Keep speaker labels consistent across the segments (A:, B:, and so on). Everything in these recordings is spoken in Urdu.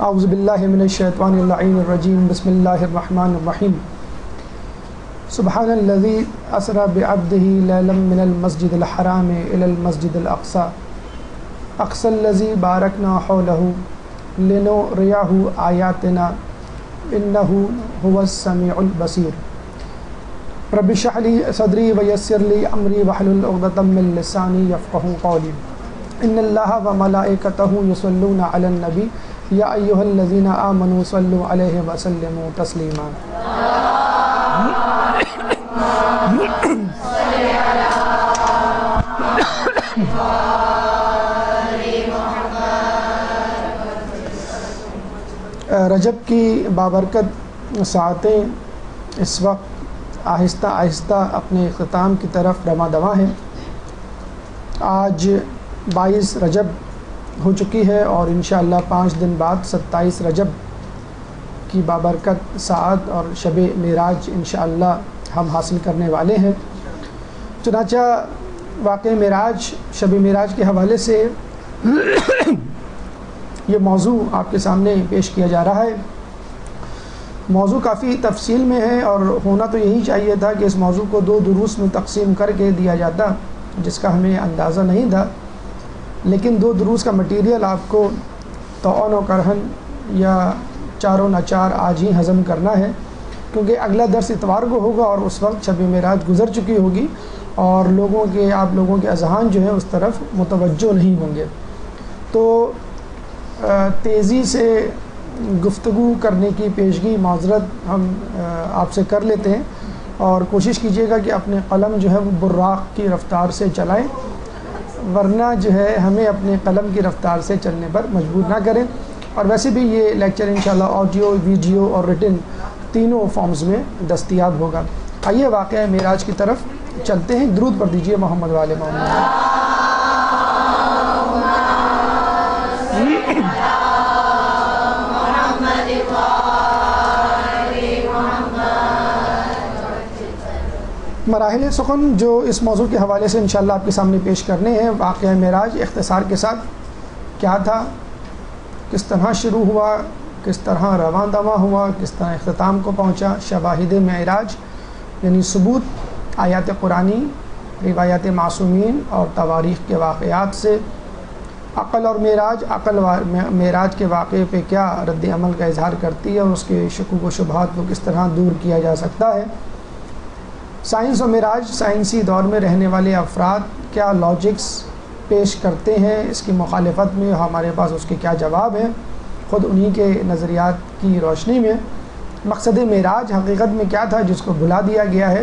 A: اعوذ باللہ من الشیطان اللعین الرجیم بسم اللہ الرحمن الرحیم سبحان الذی اسری بعبدہ لیلا من المسجد الحرام الی المسجد الاقصی اقصی الذی بارکنا حولہ لنریہ آیاتنا انہ هو السمیع البصیر رب اشرح لی صدری ویسر لی امری واحلل عقدۃ من لسانی یفقہوا قولی ان اللہ وملائکتہ یصلون علی النبی یا ایھا الذین آمنوا صلوا علیہ وسلموا تسلیما رجب کی بابرکت ساعتیں اس وقت آہستہ آہستہ اپنے اختتام کی طرف رواں دواں ہیں۔ آج 22 رجب ہو چکی ہے اور انشاءاللہ 5 دن بعد 27 رجب کی بابرکت ساعت اور شب معراج انشاءاللہ ہم حاصل کرنے والے ہیں۔ چنانچہ واقع معراج شب معراج کے حوالے سے یہ موضوع آپ کے سامنے پیش کیا جا رہا ہے۔ موضوع کافی تفصیل میں ہے اور ہونا تو یہی چاہیے تھا کہ اس موضوع کو 2 دروس میں تقسیم کر کے دیا جاتا، جس کا ہمیں اندازہ نہیں تھا، لیکن 2 دروس کا مٹیریل آپ کو طعن و کرہن یا چاروں ناچار آج ہی ہضم کرنا ہے، کیونکہ اگلا درس اتوار کو ہوگا اور اس وقت شب معراج گزر چکی ہوگی اور آپ لوگوں کے اذہان جو ہے اس طرف متوجہ نہیں ہوں گے۔ تو تیزی سے گفتگو کرنے کی پیشگی معذرت ہم آپ سے کر لیتے ہیں اور کوشش کیجیے گا کہ اپنے قلم جو ہے وہ براق کی رفتار سے چلائیں، ورنہ جو ہے ہمیں اپنے قلم کی رفتار سے چلنے پر مجبور نہ کریں۔ اور ویسے بھی یہ لیکچر انشاءاللہ آڈیو، ویڈیو اور ریٹن تینوں فارمز میں دستیاب ہوگا۔ آئیے واقعہ معراج کی طرف چلتے ہیں۔ درود پڑھ دیجیے محمد والے محمد۔ مراحل سخن جو اس موضوع کے حوالے سے انشاءاللہ آپ کے سامنے پیش کرنے ہیں۔ واقعہ معراج اختصار کے ساتھ کیا تھا، کس طرح شروع ہوا، کس طرح رواں دواں ہوا، کس طرح اختتام کو پہنچا، شواہد معراج یعنی ثبوت آیات قرآنی، روایات معصومین اور تواریخ کے واقعات سے، عقل اور معراج، عقل معراج کے واقعے پہ کیا رد عمل کا اظہار کرتی ہے اور اس کے شکوک و شبہات کو کس طرح دور کیا جا سکتا ہے، سائنس و معراج، سائنسی دور میں رہنے والے افراد کیا لاجکس پیش کرتے ہیں اس کی مخالفت میں، ہمارے پاس اس کے کیا جواب ہیں، خود انہی کے نظریات کی روشنی میں مقصد معراج حقیقت میں کیا تھا جس کو بھلا دیا گیا ہے،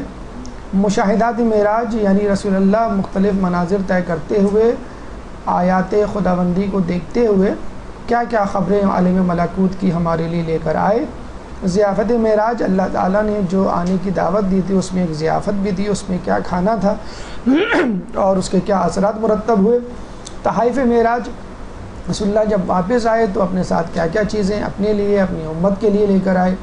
A: مشاہدات معراج یعنی رسول اللہ مختلف مناظر طے کرتے ہوئے، آیات خداوندی کو دیکھتے ہوئے کیا کیا خبریں عالم ملکوت کی ہمارے لیے لے کر آئے، ضیافت معراج اللہ تعالیٰ نے جو آنے کی دعوت دی تھی اس میں ایک ضیافت بھی دی، اس میں کیا کھانا تھا اور اس کے کیا اثرات مرتب ہوئے، تحائف معراج رسول اللہ جب واپس آئے تو اپنے ساتھ کیا کیا چیزیں اپنے لیے اپنی امت کے لیے لے کر آئے،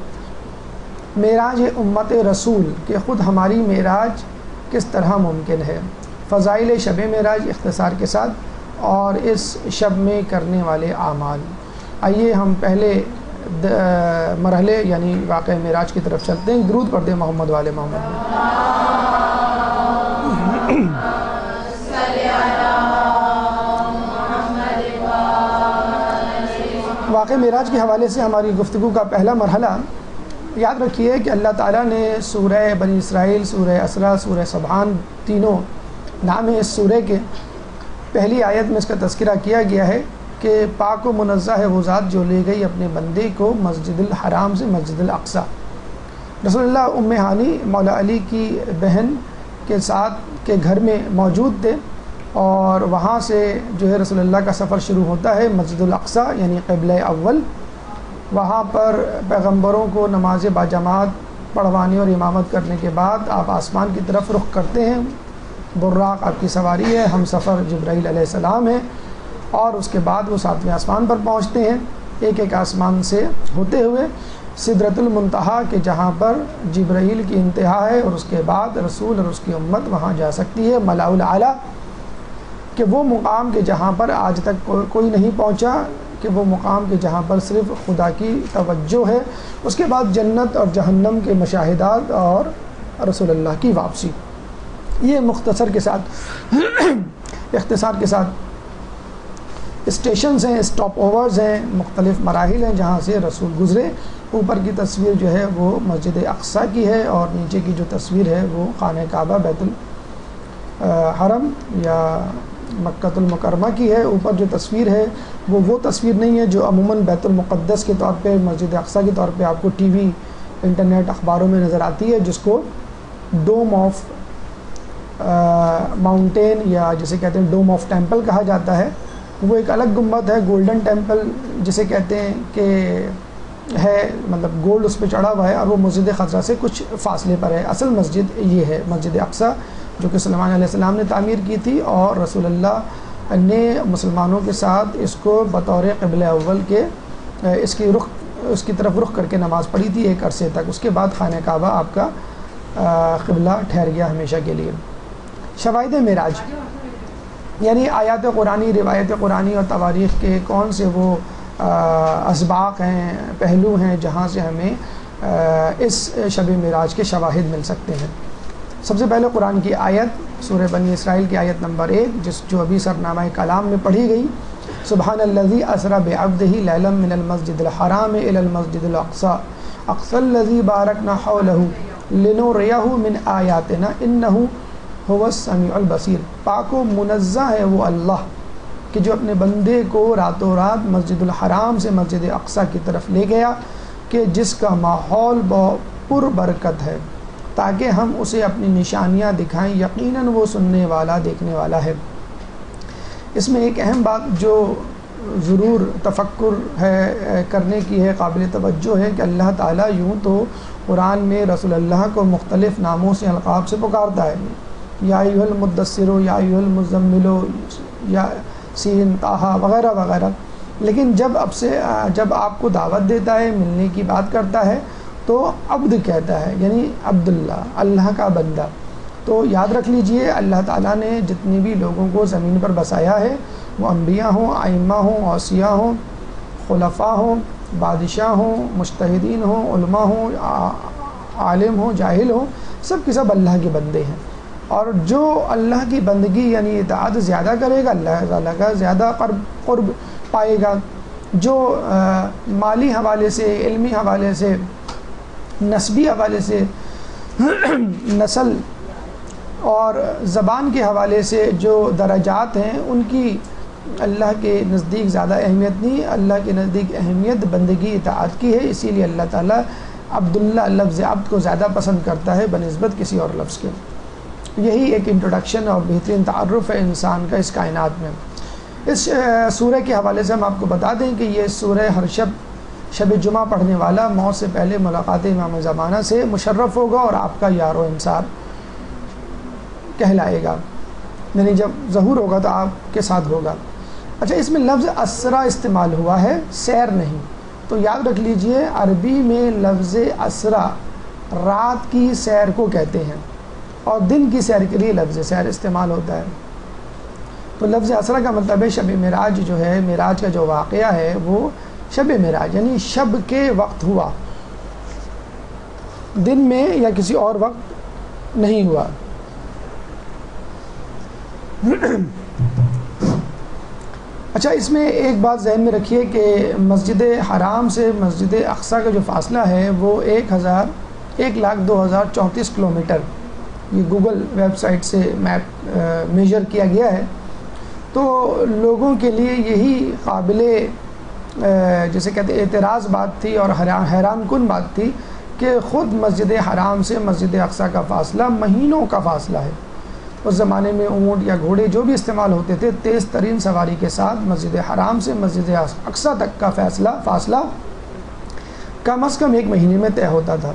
A: معراج امت رسول کہ خود ہماری معراج کس طرح ممکن ہے، فضائل شب معراج اختصار کے ساتھ اور اس شب میں کرنے والے اعمال۔ آئیے ہم پہلے مرحلے یعنی واقعہ معراج کی طرف چلتے ہیں۔ درود پڑھ دیں محمد والے محمد۔ واقعہ معراج کے حوالے سے ہماری گفتگو کا پہلا مرحلہ یاد رکھیے کہ اللہ تعالیٰ نے سورہ بنی اسرائیل، سورہ اسرا، سورہ سبحان تینوں نام ہے اس سورہ کے، پہلی آیت میں اس کا تذکرہ کیا گیا ہے کہ پاک و منزہ ہے وہ ذات جو لے گئی اپنے بندے کو مسجد الحرام سے مسجد الاقصی۔ رسول اللہ ام ہانی مولا علی کی بہن کے ساتھ کے گھر میں موجود تھے اور وہاں سے جو ہے رسول اللہ کا سفر شروع ہوتا ہے مسجد الاقصی یعنی قبلہ اول۔ وہاں پر پیغمبروں کو نماز باجماعت پڑھوانے اور امامت کرنے کے بعد آپ آسمان کی طرف رخ کرتے ہیں، براق آپ کی سواری ہے، ہم سفر جبرائیل علیہ السلام ہے، اور اس کے بعد وہ 7ویں آسمان پر پہنچتے ہیں، ایک ایک آسمان سے ہوتے ہوئے سدرۃ المنتہا کہ جہاں پر جبرائیل کی انتہا ہے اور اس کے بعد رسول اور اس کی امت وہاں جا سکتی ہے، ملاء الاعلیٰ کہ وہ مقام کہ جہاں پر آج تک کوئی نہیں پہنچا، کہ کہ وہ مقام کہ جہاں پر صرف خدا کی توجہ ہے، اس کے بعد جنت اور جہنم کے مشاہدات اور رسول اللہ کی واپسی. یہ مختصر کے ساتھ اختصار کے ساتھ اسٹیشنز ہیں، اسٹاپ اوورز ہیں، مختلف مراحل ہیں جہاں سے رسول گزرے. اوپر کی تصویر جو ہے وہ مسجد اقصیٰ کی ہے اور نیچے کی جو تصویر ہے وہ خانہ کعبہ بیت الحرم یا مکہ المکرمہ کی ہے. اوپر جو تصویر ہے وہ تصویر نہیں ہے جو عموماً بیت المقدس کے طور پہ، مسجد اقصیٰ کے طور پہ آپ کو ٹی وی، انٹرنیٹ، اخباروں میں نظر آتی ہے، جس کو ڈوم آف ماؤنٹین یا جسے کہتے ہیں ڈوم آف ٹیمپل کہا جاتا ہے. وہ ایک الگ گنبد ہے، گولڈن ٹیمپل جسے کہتے ہیں کہ ہے، مطلب گولڈ اس پہ چڑھا ہوا ہے، اور وہ مسجد خضرا سے کچھ فاصلے پر ہے. اصل مسجد یہ ہے مسجد اقصیٰ، جو کہ سلیمان علیہ السلام نے تعمیر کی تھی، اور رسول اللہ نے مسلمانوں کے ساتھ اس کو بطور قبلہ اول کے اس کی طرف رخ کر کے نماز پڑھی تھی ایک عرصے تک. اس کے بعد خانہ کعبہ آپ کا قبلہ ٹھہر گیا ہمیشہ کے لیے. شواہد معراج یعنی آیات قرآنی، روایت قرآنی اور تواریخ کے کون سے وہ اسباق ہیں، پہلو ہیں جہاں سے ہمیں اس شب معراج کے شواہد مل سکتے ہیں. سب سے پہلے قرآن کی آیت سورہ بنی اسرائیل کی آیت نمبر 1 جو ابھی سرنامہ کلام میں پڑھی گئی. سبحان الذی اسری بعبدہ لیلا من المسجد الحرام الی المسجد الاقصی اقصی الذی بارکنا حولہ لنریہ من آیاتنا انہ هو السمیع البصیر. پاک و منزہ ہے وہ اللہ کہ جو اپنے بندے کو راتوں رات مسجد الحرام سے مسجد اقصیٰ کی طرف لے گیا، کہ جس کا ماحول پر برکت ہے، تاکہ ہم اسے اپنی نشانیاں دکھائیں، یقیناً وہ سننے والا دیکھنے والا ہے. اس میں ایک اہم بات جو ضرور تفکر ہے کرنے کی ہے، قابل توجہ ہے، کہ اللہ تعالیٰ یوں تو قرآن میں رسول اللہ کو مختلف ناموں سے القاب سے پکارتا ہے، یا ایھا المدثر، یا ایھا المزمل، یا سین، طٰہٰ وغیرہ وغیرہ. لیکن جب آپ کو دعوت دیتا ہے، ملنے کی بات کرتا ہے، تو عبد کہتا ہے، یعنی عبداللہ، اللہ کا بندہ. تو یاد رکھ لیجئے اللہ تعالیٰ نے جتنی بھی لوگوں کو زمین پر بسایا ہے، وہ انبیاء ہوں، ائمہ ہوں، اوصیاء ہوں، خلفاء ہوں، بادشاہ ہوں، مجتہدین ہوں، علماء ہوں، عالم ہوں، جاہل ہوں، سب کے سب اللہ کے بندے ہیں. اور جو اللہ کی بندگی یعنی اطاعت زیادہ کرے گا، اللہ تعالیٰ کا زیادہ قرب پائے گا. جو مالی حوالے سے، علمی حوالے سے، نسبی حوالے سے، نسل اور زبان کے حوالے سے جو درجات ہیں، ان کی اللہ کے نزدیک زیادہ اہمیت نہیں. اللہ کے نزدیک اہمیت بندگی اطاعت کی ہے. اسی لیے اللہ تعالیٰ عبداللہ لفظ عبد کو زیادہ پسند کرتا ہے بنسبت کسی اور لفظ کے. یہی ایک انٹروڈکشن اور بہترین تعارف ہے انسان کا اس کائنات میں. اس سورہ کے حوالے سے ہم آپ کو بتا دیں کہ یہ سورہ ہر شب جمعہ پڑھنے والا موت سے پہلے ملاقات امام زمانہ سے مشرف ہوگا اور آپ کا یار و انصار کہلائے گا، یعنی جب ظہور ہوگا تو آپ کے ساتھ ہوگا. اچھا، اس میں لفظ اسرا استعمال ہوا ہے، سیر نہیں. تو یاد رکھ لیجئے عربی میں لفظ اسرا رات کی سیر کو کہتے ہیں، اور دن کی سیر کے لیے لفظ سیر استعمال ہوتا ہے. تو لفظ اسرا کا مطلب ہے شب معراج جو ہے، معراج کا جو واقعہ ہے وہ شب معراج یعنی شب کے وقت ہوا، دن میں یا کسی اور وقت نہیں ہوا. اچھا، اس میں ایک بات ذہن میں رکھیے کہ مسجد حرام سے مسجد اقصیٰ کا جو فاصلہ ہے وہ 1,02,034 کلومیٹر، یہ گوگل ویب سائٹ سے میپ میجر کیا گیا ہے. تو لوگوں کے لیے یہی قابل جسے کہتے ہیں اعتراض بات تھی اور حیران کن بات تھی کہ خود مسجد حرام سے مسجد اقصیٰ کا فاصلہ مہینوں کا فاصلہ ہے. اس زمانے میں اونٹ یا گھوڑے جو بھی استعمال ہوتے تھے، تیز ترین سواری کے ساتھ مسجد حرام سے مسجد اقصیٰ تک کا فاصلہ کم از کم 1 مہینے میں طے ہوتا تھا.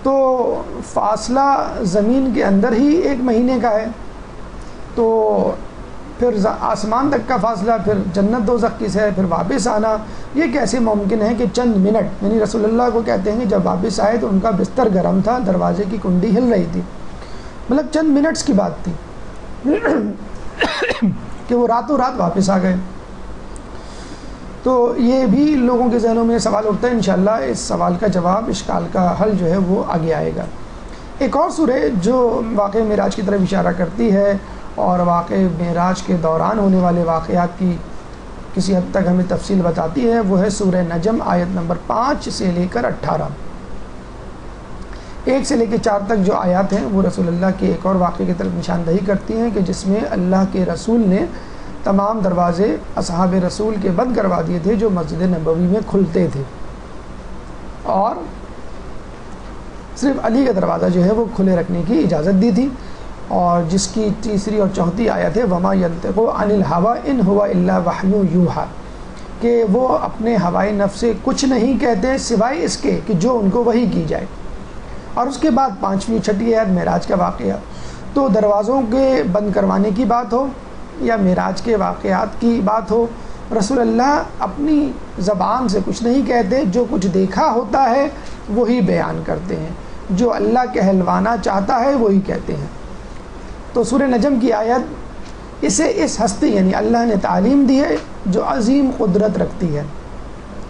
A: تو فاصلہ زمین کے اندر ہی 1 مہینے کا ہے، تو پھر آسمان تک کا فاصلہ، پھر جنت دوزخ کی سیر، پھر واپس آنا، یہ کیسے ممکن ہے کہ چند منٹ، یعنی رسول اللہ کو کہتے ہیں کہ جب واپس آئے تو ان کا بستر گرم تھا، دروازے کی کنڈی ہل رہی تھی، مطلب چند منٹس کی بات تھی کہ وہ راتوں رات واپس آ گئے. تو یہ بھی لوگوں کے ذہنوں میں سوال اٹھتا ہے. انشاءاللہ اس سوال کا جواب، اشکال کا حل جو ہے وہ آگے آئے گا. ایک اور سورہ جو واقع معراج کی طرف اشارہ کرتی ہے اور واقع معراج کے دوران ہونے والے واقعات کی کسی حد تک ہمیں تفصیل بتاتی ہے، وہ ہے سورہ نجم آیت نمبر 5 سے لے کر 18. 1 سے لے کے 4 تک جو آیات ہیں وہ رسول اللہ کے ایک اور واقعے کی طرف نشاندہی کرتی ہیں کہ جس میں اللہ کے رسول نے تمام دروازے اصحاب رسول کے بند کروا دیے تھے جو مسجد نبوی میں کھلتے تھے، اور صرف علی کا دروازہ جو ہے وہ کھلے رکھنے کی اجازت دی تھی. اور جس کی تیسری اور چوتھی آیت ہے وما ينطق عن الهوى ان هو الا وحی یوحى، کہ وہ اپنے ہوائے نفس سے کچھ نہیں کہتے سوائے اس کے کہ جو ان کو وحی کی جائے. اور اس کے بعد 5ویں 6ٹھی آیت معراج کا واقعہ. تو دروازوں کے بند کروانے کی بات ہو یا معراج کے واقعات کی بات ہو، رسول اللہ اپنی زبان سے کچھ نہیں کہتے، جو کچھ دیکھا ہوتا ہے وہی بیان کرتے ہیں، جو اللہ کہلوانا چاہتا ہے وہی کہتے ہیں. تو سورہ نجم کی آیت اسے اس ہستی یعنی اللہ نے تعلیم دی ہے جو عظیم قدرت رکھتی ہے.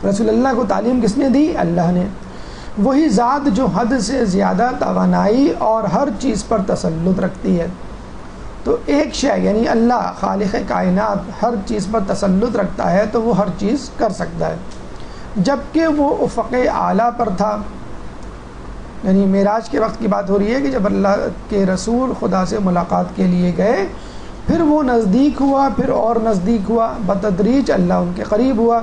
A: رسول اللہ کو تعلیم کس نے دی؟ اللہ نے. وہی ذات جو حد سے زیادہ توانائی اور ہر چیز پر تسلط رکھتی ہے. تو ایک شے یعنی اللہ خالق کائنات ہر چیز پر تسلط رکھتا ہے تو وہ ہر چیز کر سکتا ہے. جبکہ وہ افق اعلیٰ پر تھا، یعنی معراج کے وقت کی بات ہو رہی ہے کہ جب اللہ کے رسول خدا سے ملاقات کے لیے گئے، پھر وہ نزدیک ہوا، پھر اور نزدیک ہوا، بتدریج اللہ ان کے قریب ہوا،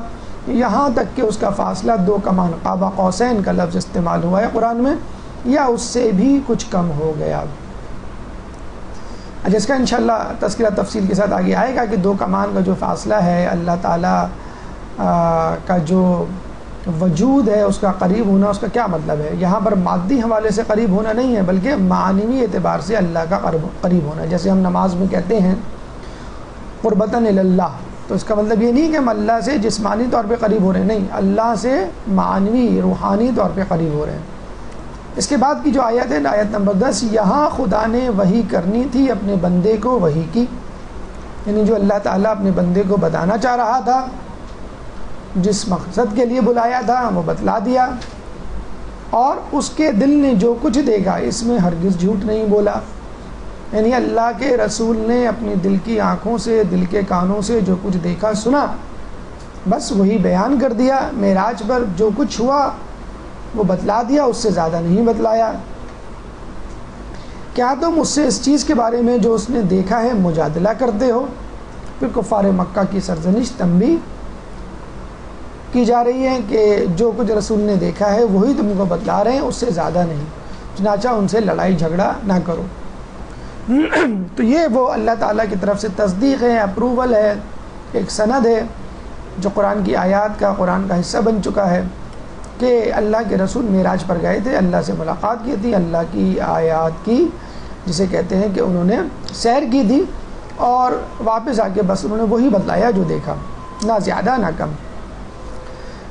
A: یہاں تک کہ اس کا فاصلہ 2 کمان قاب قوسین کا لفظ استعمال ہوا ہے قرآن میں، یا اس سے بھی کچھ کم ہو گیا. جس کا انشاءاللہ تذکرہ تفصیل کے ساتھ آگے آئے گا کہ 2 کمان کا جو فاصلہ ہے اللہ تعالیٰ کا جو وجود ہے اس کا قریب ہونا، اس کا کیا مطلب ہے؟ یہاں پر مادی حوالے سے قریب ہونا نہیں ہے بلکہ معنوی اعتبار سے اللہ کا قریب ہونا. جیسے ہم نماز میں کہتے ہیں قربتاً اللہ، تو اس کا مطلب یہ نہیں کہ ہم اللہ سے جسمانی طور پہ قریب ہو رہے ہیں، نہیں، اللہ سے معنوی روحانی طور پہ قریب ہو رہے ہیں. اس کے بعد کی جو آیت ہے آیت نمبر 10، یہاں خدا نے وحی کرنی تھی اپنے بندے کو وحی کی، یعنی جو اللہ تعالیٰ اپنے بندے کو بتانا چاہ رہا تھا، جس مقصد کے لیے بلایا تھا وہ بتلا دیا، اور اس کے دل نے جو کچھ دیکھا اس میں ہرگز جھوٹ نہیں بولا. یعنی اللہ کے رسول نے اپنی دل کی آنکھوں سے، دل کے کانوں سے جو کچھ دیکھا سنا بس وہی بیان کر دیا. معراج پر جو کچھ ہوا وہ بتلا دیا، اس سے زیادہ نہیں بتلایا. کیا تم اس سے اس چیز کے بارے میں جو اس نے دیکھا ہے مجادلہ کرتے ہو؟ پھر کفار مکہ کی سرزنش تنبیہ کی جا رہی ہے کہ جو کچھ رسول نے دیکھا ہے وہی تم کو بتلا رہے ہیں، اس سے زیادہ نہیں، چنانچہ ان سے لڑائی جھگڑا نہ کرو. تو یہ وہ اللہ تعالیٰ کی طرف سے تصدیق ہے، اپروول ہے، ایک سند ہے جو قرآن کی آیات کا، قرآن کا حصہ بن چکا ہے کہ اللہ کے رسول معراج پر گئے تھے، اللہ سے ملاقات کی تھی، اللہ کی آیات کی، جسے کہتے ہیں کہ انہوں نے سیر کی تھی، اور واپس آ کے بس انہوں نے وہی بتلایا جو دیکھا، نہ زیادہ نہ کم.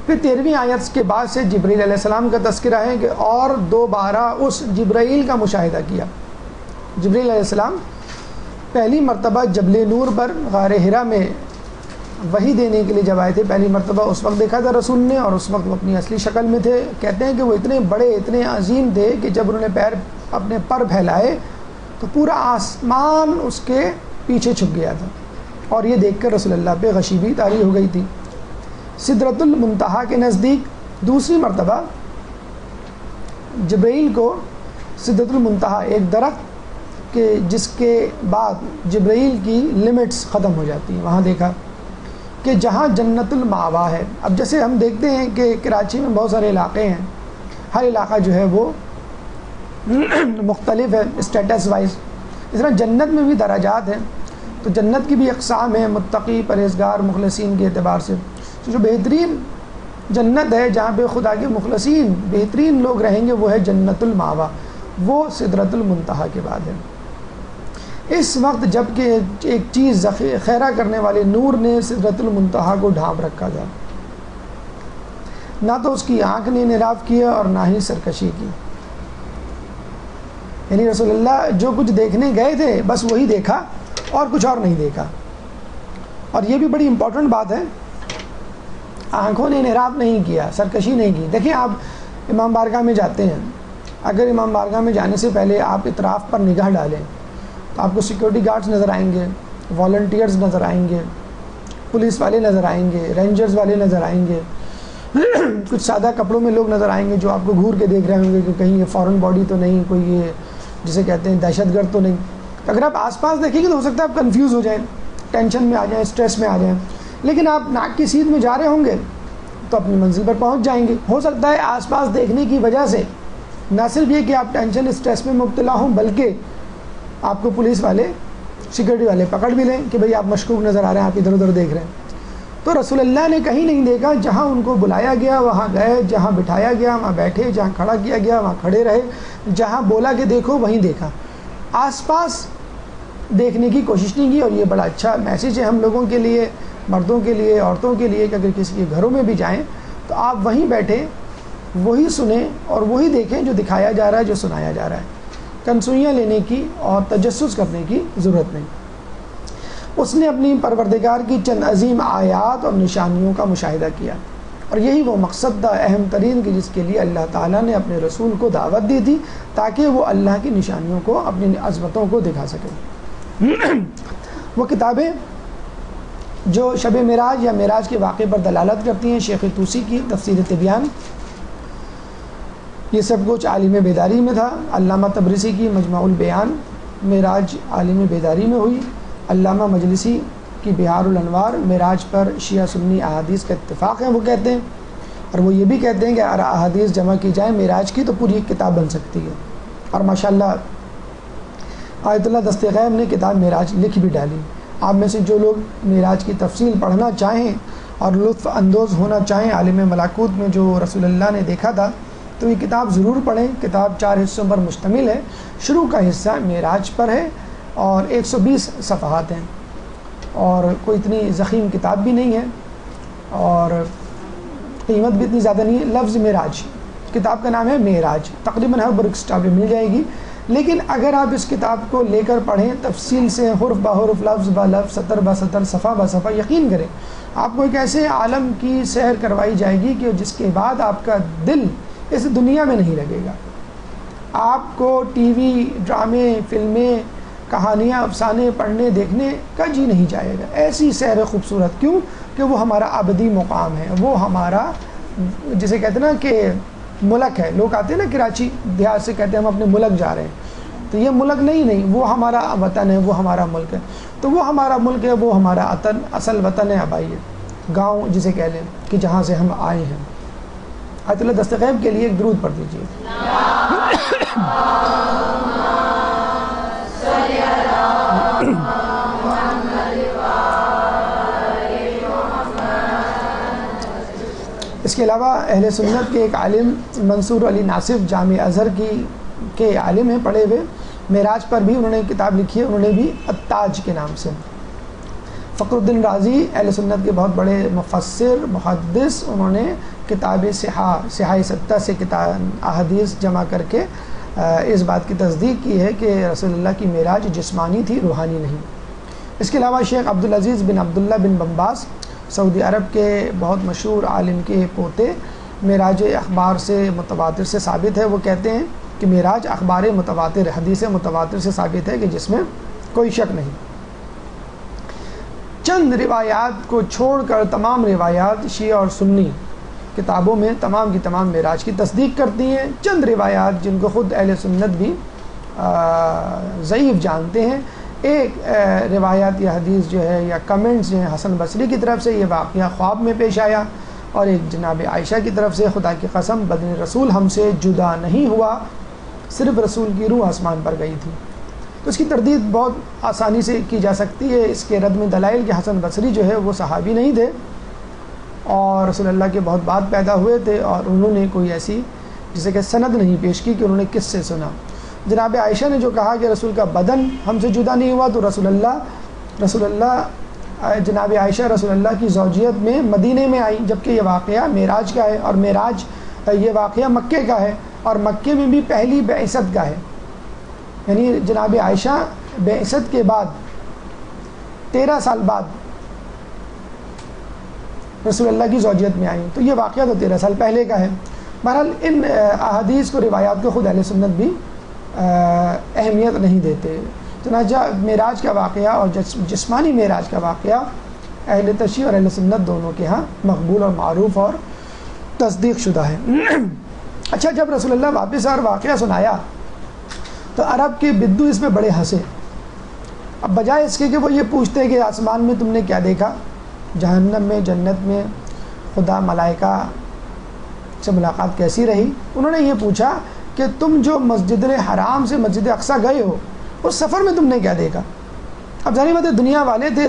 A: پھر 13ویں آیت کے بعد سے جبرائیل علیہ السلام کا تذکرہ ہے کہ اور دوبارہ اس جبرائیل کا مشاہدہ کیا. جبرائیل علیہ السلام پہلی مرتبہ جبل نور پر غار حرا میں وحی دینے کے لیے جب آئے تھے، پہلی مرتبہ اس وقت دیکھا تھا رسول نے، اور اس وقت وہ اپنی اصلی شکل میں تھے. کہتے ہیں کہ وہ اتنے بڑے، اتنے عظیم تھے کہ جب انہوں نے اپنے پر پھیلائے تو پورا آسمان اس کے پیچھے چھپ گیا تھا، اور یہ دیکھ کر رسول اللہ پہ غشی بھی طاری ہو گئی تھی. سدرۃ المنتہا کے نزدیک دوسری مرتبہ جبرائیل کو سدرۃ المنتہا، ایک درخت کہ جس کے بعد جبرائیل کی لمٹس ختم ہو جاتی ہیں، وہاں دیکھا کہ جہاں جنت المأوا ہے. اب جیسے ہم دیکھتے ہیں کہ کراچی میں بہت سارے علاقے ہیں، ہر علاقہ جو ہے وہ مختلف ہے اسٹیٹس وائز، اس طرح جنت میں بھی درجات ہیں. تو جنت کی بھی اقسام ہیں، متقی، پرہیزگار، مخلصین کے اعتبار سے. جو بہترین جنت ہے جہاں پہ خدا کے مخلصین بہترین لوگ رہیں گے وہ ہے جنت المأوا، وہ سدرۃ المنتہا کے بعد ہے. اس وقت جب کہ ایک چیز خیرہ کرنے والے نور نے سدرۃ المنتہا کو ڈھانپ رکھا تھا، نہ تو اس کی آنکھ نے انحراف کیا اور نہ ہی سرکشی کی. یعنی رسول اللہ جو کچھ دیکھنے گئے تھے بس وہی دیکھا اور کچھ اور نہیں دیکھا. اور یہ بھی بڑی امپورٹنٹ بات ہے آنکھوں نے انحراف نہیں کیا، سرکشی نہیں کی۔ دیکھیں آپ امام بارگاہ میں جاتے ہیں، اگر امام بارگاہ میں جانے سے پہلے آپ اطراف پر نگاہ ڈالیں تو آپ کو سیکورٹی گارڈز نظر آئیں گے، والنٹیئرز نظر آئیں گے، پولیس والے نظر آئیں گے، رینجرز والے نظر آئیں گے، کچھ سادہ کپڑوں میں لوگ نظر آئیں گے جو آپ کو گھور کے دیکھ رہے ہوں گے کہ کہیں یہ فورن باڈی تو نہیں، کوئی یہ جسے کہتے ہیں دہشت گرد تو نہیں۔ اگر آپ آس پاس دیکھیں گے تو ہو سکتا ہے آپ کنفیوز ہو جائیں، ٹینشن میں آ جائیں، اسٹریس میں آ جائیں، لیکن آپ ناک کی سیدھ میں جا رہے ہوں گے تو اپنی منزل پر پہنچ جائیں گے۔ ہو سکتا ہے آس پاس دیکھنے کی وجہ سے نہ صرف یہ کہ آپ ٹینشن اسٹریس میں مبتلا ہوں، بلکہ آپ کو پولیس والے سیکورٹی والے پکڑ بھی لیں کہ بھئی آپ مشکوک نظر آ رہے ہیں، آپ ادھر ادھر دیکھ رہے ہیں۔ تو رسول اللہ نے کہیں نہیں دیکھا، جہاں ان کو بلایا گیا وہاں گئے، جہاں بٹھایا گیا وہاں بیٹھے، جہاں کھڑا کیا گیا وہاں کھڑے رہے، جہاں بولا کہ دیکھو وہیں دیکھا، آس پاس دیکھنے کی کوشش نہیں کی۔ اور یہ بڑا اچھا میسیج ہے ہم لوگوں کے لیے، مردوں کے لیے، عورتوں کے لیے، کہ اگر کسی کے گھروں میں بھی جائیں تو آپ وہیں بیٹھیں، وہی سنیں اور وہی دیکھیں جو دکھایا جا رہا ہے، جو سنایا جا رہا ہے۔ کنسوئیاں لینے کی اور تجسس کرنے کی ضرورت نہیں۔ اس نے اپنی پروردگار کی چند عظیم آیات اور نشانیوں کا مشاہدہ کیا، اور یہی وہ مقصد تھا اہم ترین کہ جس کے لیے اللہ تعالیٰ نے اپنے رسول کو دعوت دی تھی، تاکہ وہ اللہ کی نشانیوں کو، اپنی عظمتوں کو دکھا سکے۔ وہ کتابیں جو شب معراج یا معراج کے واقعے پر دلالت کرتی ہیں، شیخ طوسی کی تفسیر تبیان، یہ سب کچھ عالم بیداری میں تھا۔ علامہ تبریسی کی مجمع البیان معراج عالم بیداری میں ہوئی۔ علامہ مجلسی کی بہار الانوار معراج پر شیعہ سنی احادیث کا اتفاق ہے، وہ کہتے ہیں، اور وہ یہ بھی کہتے ہیں کہ اگر احادیث جمع کی جائیں معراج کی تو پوری ایک کتاب بن سکتی ہے۔ اور ماشاءاللہ آیت اللہ دست غیب نے کتاب معراج لکھ بھی ڈالی۔ آپ میں سے جو لوگ معراج کی تفصیل پڑھنا چاہیں اور لطف اندوز ہونا چاہیں عالم ملاکوت میں جو رسول اللہ نے دیکھا تھا، تو یہ کتاب ضرور پڑھیں۔ کتاب 4 حصوں پر مشتمل ہے۔ شروع کا حصہ معراج پر ہے اور 120 صفحات ہیں، اور کوئی اتنی ضخیم کتاب بھی نہیں ہے، اور قیمت بھی اتنی زیادہ نہیں ہے۔ لفظ معراج، کتاب کا نام ہے معراج، تقریباً ہر بک اسٹال میں مل جائے گی۔ لیکن اگر آپ اس کتاب کو لے کر پڑھیں تفصیل سے، حرف بہ حرف، لفظ بہ لفظ، سطر بہ سطر، صفحہ بہ صفحہ، یقین کریں آپ کو ایک ایسے عالم کی سیر کروائی جائے گی کہ جس کے بعد آپ کا دل اس دنیا میں نہیں لگے گا۔ آپ کو ٹی وی، ڈرامے، فلمیں، کہانیاں، افسانے پڑھنے دیکھنے کا جی نہیں جائے گا۔ ایسی سیر خوبصورت، کیوں کہ وہ ہمارا ابدی مقام ہے، وہ ہمارا جسے کہتے ہیں نا کہ ملک ہے۔ لوگ آتے ہیں نا کراچی دیہات سے، کہتے ہیں ہم اپنے ملک جا رہے ہیں، تو یہ ملک نہیں، وہ ہمارا وطن ہے، وہ ہمارا ملک ہے۔ تو وہ ہمارا ملک ہے، وہ ہمارا اصل وطن ہے، آبائیت، گاؤں جسے کہہ لیں کہ جہاں سے ہم آئے ہیں۔ آیت اللہ دست غیب کے لیے ایک درود پڑھ دیجیے۔ اس کے علاوہ اہل سنت کے ایک عالم منصور علی ناصف جامع ازہر کے عالم ہیں پڑھے ہوئے، معراج پر بھی انہوں نے کتاب لکھی ہے، انہوں نے بھی التاج کے نام سے۔ فخر الدین رازی اہل سنت کے بہت بڑے مفسر، محدث، انہوں نے کتاب صحاح ستہ سے احادیث جمع کر کے اس بات کی تصدیق کی ہے کہ رسول اللہ کی معراج جسمانی تھی، روحانی نہیں۔ اس کے علاوہ شیخ عبدالعزیز بن عبداللہ بن بمباس سعودی عرب کے بہت مشہور عالم کے پوتے، معراج اخبار سے متواتر سے ثابت ہے، وہ کہتے ہیں کہ معراج اخبار متواتر، حدیث متواتر سے ثابت ہے کہ جس میں کوئی شک نہیں۔ چند روایات کو چھوڑ کر تمام روایات شیعہ اور سنی کتابوں میں تمام کی تمام معراج کی تصدیق کرتی ہیں۔ چند روایات جن کو خود اہل سنت بھی ضعیف جانتے ہیں، ایک روایات یا حدیث جو ہے یا کمنٹس جو ہیں حسن بصری کی طرف سے، یہ واقعہ خواب میں پیش آیا، اور ایک جناب عائشہ کی طرف سے، خدا کی قسم بدن رسول ہم سے جدا نہیں ہوا، صرف رسول کی روح آسمان پر گئی تھی۔ تو اس کی تردید بہت آسانی سے کی جا سکتی ہے۔ اس کے رد میں دلائل کہ حسن بصری جو ہے وہ صحابی نہیں تھے، اور رسول اللہ کے بہت بعد پیدا ہوئے تھے، اور انہوں نے کوئی ایسی جسے کہ سند نہیں پیش کی کہ انہوں نے کس سے سنا۔ جناب عائشہ نے جو کہا کہ رسول کا بدن ہم سے جدا نہیں ہوا، تو رسول اللہ جناب عائشہ رسول اللہ کی زوجیت میں مدینے میں آئی، جبکہ یہ واقعہ معراج کا ہے، اور معراج یہ واقعہ مکے کا ہے، اور مکے میں بھی پہلی بعثت کا ہے، یعنی جناب عائشہ بعثت کے بعد 13 سال بعد رسول اللہ کی زوجیت میں آئیں. تو یہ واقعہ تو 13 سال پہلے کا ہے. بہرحال ان احادیث کو روایات کو خود اہل سنت بھی اہمیت نہیں دیتے. چنانچہ معراج کا واقعہ اور جسمانی معراج کا واقعہ اہل تشیع اور اہل سنت دونوں کے ہاں مقبول اور معروف اور تصدیق شدہ ہے. اچھا, جب رسول اللہ واپس اور واقعہ سنایا تو عرب کے بدو اس میں بڑے ہنسے. اب بجائے اس کے کہ وہ یہ پوچھتے کہ آسمان میں تم نے کیا دیکھا, جہنم میں, جنت میں, خدا, ملائکہ سے ملاقات کیسی رہی, انہوں نے یہ پوچھا کہ تم جو مسجد حرام سے مسجد اقصیٰ گئے ہو اس سفر میں تم نے کیا دیکھا. اب ظاہر بات ہے دنیا والے تھے,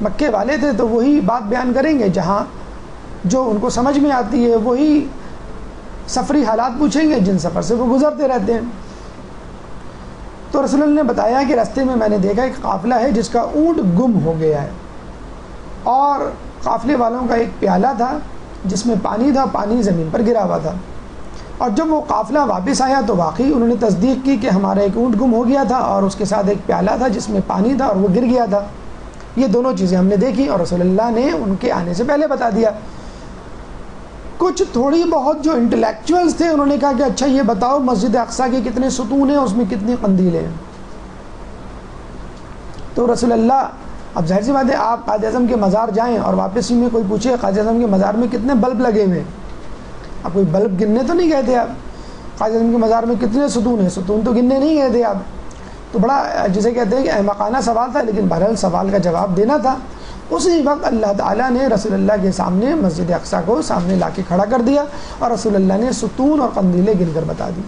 A: مکے والے تھے, تو وہی بات بیان کریں گے جہاں جو ان کو سمجھ میں آتی ہے, وہی سفری حالات پوچھیں گے جن سفر سے وہ گزرتے رہتے ہیں. تو رسول اللہ نے بتایا کہ راستے میں میں نے دیکھا ایک قافلہ ہے جس کا اونٹ گم ہو گیا ہے, اور قافلے والوں کا ایک پیالہ تھا جس میں پانی تھا, پانی زمین پر گرا ہوا تھا. اور جب وہ قافلہ واپس آیا تو واقعی انہوں نے تصدیق کی کہ ہمارا ایک اونٹ گم ہو گیا تھا اور اس کے ساتھ ایک پیالہ تھا جس میں پانی تھا اور وہ گر گیا تھا. یہ دونوں چیزیں ہم نے دیکھی اور رسول اللہ نے ان کے آنے سے پہلے بتا دیا. کچھ تھوڑی بہت جو انٹلیکچوئلز تھے انہوں نے کہا کہ اچھا یہ بتاؤ مسجد اقصیٰ کے کتنے ستون ہیں, اس میں کتنی قندیلیں ہیں. تو رسول اللہ, اب ظاہر سی بات ہے آپ قائد اعظم کے مزار جائیں اور واپسی میں کوئی پوچھے قائد اعظم کے مزار میں کتنے بلب لگے ہوئے ہیں, آپ کوئی بلب گننے تو نہیں گئے تھے, آپ قائد اعظم کے مزار میں کتنے ستون ہیں, ستون تو گننے نہیں گئے تھے آپ. تو بڑا جسے کہتے ہیں کہ احمقانہ سوال تھا, لیکن بہرحال سوال کا جواب دینا تھا. اسی وقت اللہ تعالیٰ نے رسول اللہ کے سامنے مسجد اقصیٰ کو سامنے لا کے کھڑا کر دیا اور رسول اللہ نے ستون اور قندیلیں گن کر بتا دی.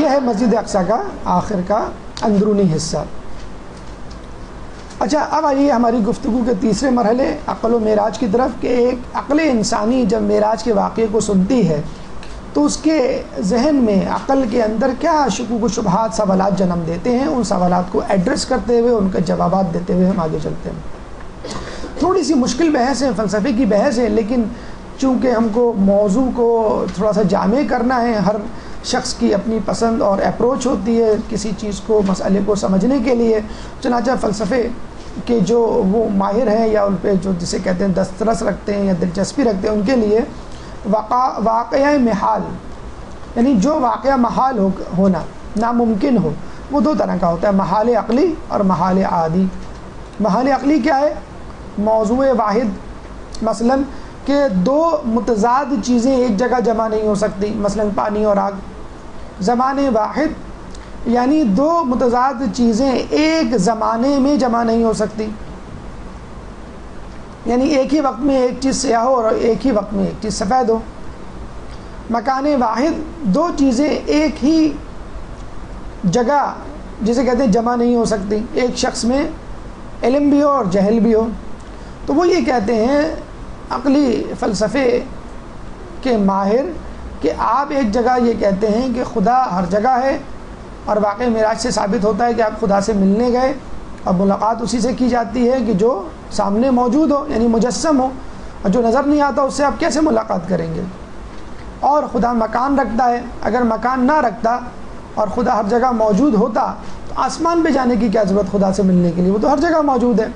A: یہ ہے مسجد اقصیٰ کا آخر کا اندرونی حصہ. اچھا, اب آئیے ہماری گفتگو کے تیسرے مرحلے عقل و معراج کی طرف کہ ایک عقل انسانی جب معراج کے واقعے کو سنتی ہے تو اس کے ذہن میں, عقل کے اندر کیا شکوک و شبہات, سوالات جنم دیتے ہیں. ان سوالات کو ایڈریس کرتے ہوئے, ان کے جوابات دیتے ہوئے ہم آگے چلتے ہیں. تھوڑی سی مشکل بحث ہے, فلسفے کی بحث ہے, لیکن چونکہ ہم کو موضوع کو تھوڑا سا جامع کرنا ہے, ہر شخص کی اپنی پسند اور اپروچ ہوتی ہے کسی چیز کو, مسئلے کو سمجھنے کے لیے. چنانچہ فلسفے کہ جو وہ ماہر ہیں یا ان پہ جو جسے کہتے ہیں دسترس رکھتے ہیں یا دلچسپی رکھتے ہیں, ان کے لیے واقعہ محال یعنی جو واقعہ محال ہونا, ناممکن ہو, وہ دو طرح کا ہوتا ہے, محال عقلی اور محال عادی. محال عقلی کیا ہے؟ موضوع واحد, مثلا کہ دو متضاد چیزیں ایک جگہ جمع نہیں ہو سکتی, مثلا پانی اور آگ. زمان واحد یعنی دو متضاد چیزیں ایک زمانے میں جمع نہیں ہو سکتی, یعنی ایک ہی وقت میں ایک چیز سیاہ ہو اور ایک ہی وقت میں ایک چیز سفید ہو. مکان واحد, دو چیزیں ایک ہی جگہ جسے کہتے ہیں جمع نہیں ہو سکتی, ایک شخص میں علم بھی ہو اور جہل بھی ہو. تو وہ یہ کہتے ہیں عقلی فلسفے کے ماہر کہ آپ ایک جگہ یہ کہتے ہیں کہ خدا ہر جگہ ہے, اور واقعہ معراج سے ثابت ہوتا ہے کہ آپ خدا سے ملنے گئے اور ملاقات اسی سے کی جاتی ہے کہ جو سامنے موجود ہو, یعنی مجسم ہو, اور جو نظر نہیں آتا اس سے آپ کیسے ملاقات کریں گے. اور خدا مکان رکھتا ہے, اگر مکان نہ رکھتا اور خدا ہر جگہ موجود ہوتا تو آسمان پہ جانے کی کیا ضرورت خدا سے ملنے کے لیے, وہ تو ہر جگہ موجود ہے.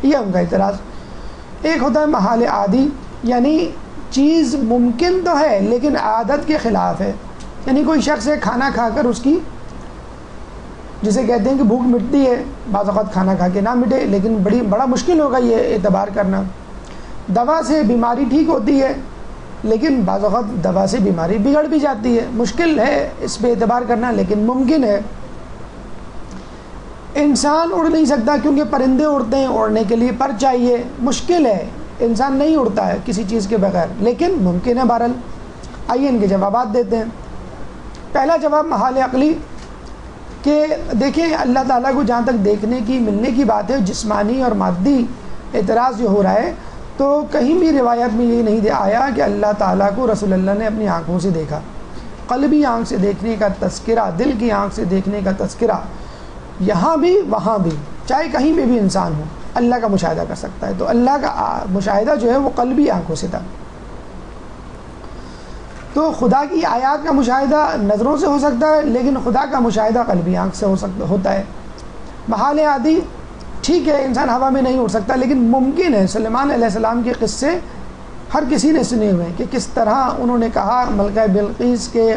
A: یہ ان کا اعتراض. ایک ہوتا ہے محال عادی, یعنی چیز ممکن تو ہے لیکن عادت کے خلاف ہے, یعنی کوئی شخص ہے کھانا کھا کر اس کی جسے کہتے ہیں کہ بھوک مٹتی ہے, بعض اوقات کھانا کھا کے نہ مٹے, لیکن بڑا مشکل ہوگا یہ اعتبار کرنا. دوا سے بیماری ٹھیک ہوتی ہے لیکن بعض اوقات دوا سے بیماری بگڑ بھی جاتی ہے, مشکل ہے اس پہ اعتبار کرنا لیکن ممکن ہے. انسان اڑ نہیں سکتا کیونکہ پرندے اڑتے ہیں, اڑنے کے لیے پر چاہیے, مشکل ہے, انسان نہیں اڑتا ہے کسی چیز کے بغیر, لیکن ممکن ہے بہرحال. آئیے ان کے جوابات دیتے ہیں. پہلا جواب محال عقلی کہ دیکھیں اللہ تعالیٰ کو جہاں تک دیکھنے کی ملنے کی بات ہے, جسمانی اور مادی اعتراض جو ہو رہا ہے, تو کہیں بھی روایت میں یہ نہیں آیا کہ اللہ تعالیٰ کو رسول اللہ نے اپنی آنکھوں سے دیکھا. قلبی آنکھ سے دیکھنے کا تذکرہ, دل کی آنکھ سے دیکھنے کا تذکرہ یہاں بھی وہاں بھی, چاہے کہیں پہ بھی انسان ہو, اللہ کا مشاہدہ کر سکتا ہے. تو اللہ کا مشاہدہ جو ہے وہ قلبی آنکھوں سے تھا. تو خدا کی آیات کا مشاہدہ نظروں سے ہو سکتا ہے، لیکن خدا کا مشاہدہ قلبی آنکھ سے ہوتا ہے۔ محال عادی ٹھیک ہے، انسان ہوا میں نہیں اڑ سکتا، لیکن ممکن ہے۔ سلیمان علیہ السلام کے قصے ہر کسی نے سنے ہوئے ہیں کہ کس طرح انہوں نے کہا ملکہ بلقیس کے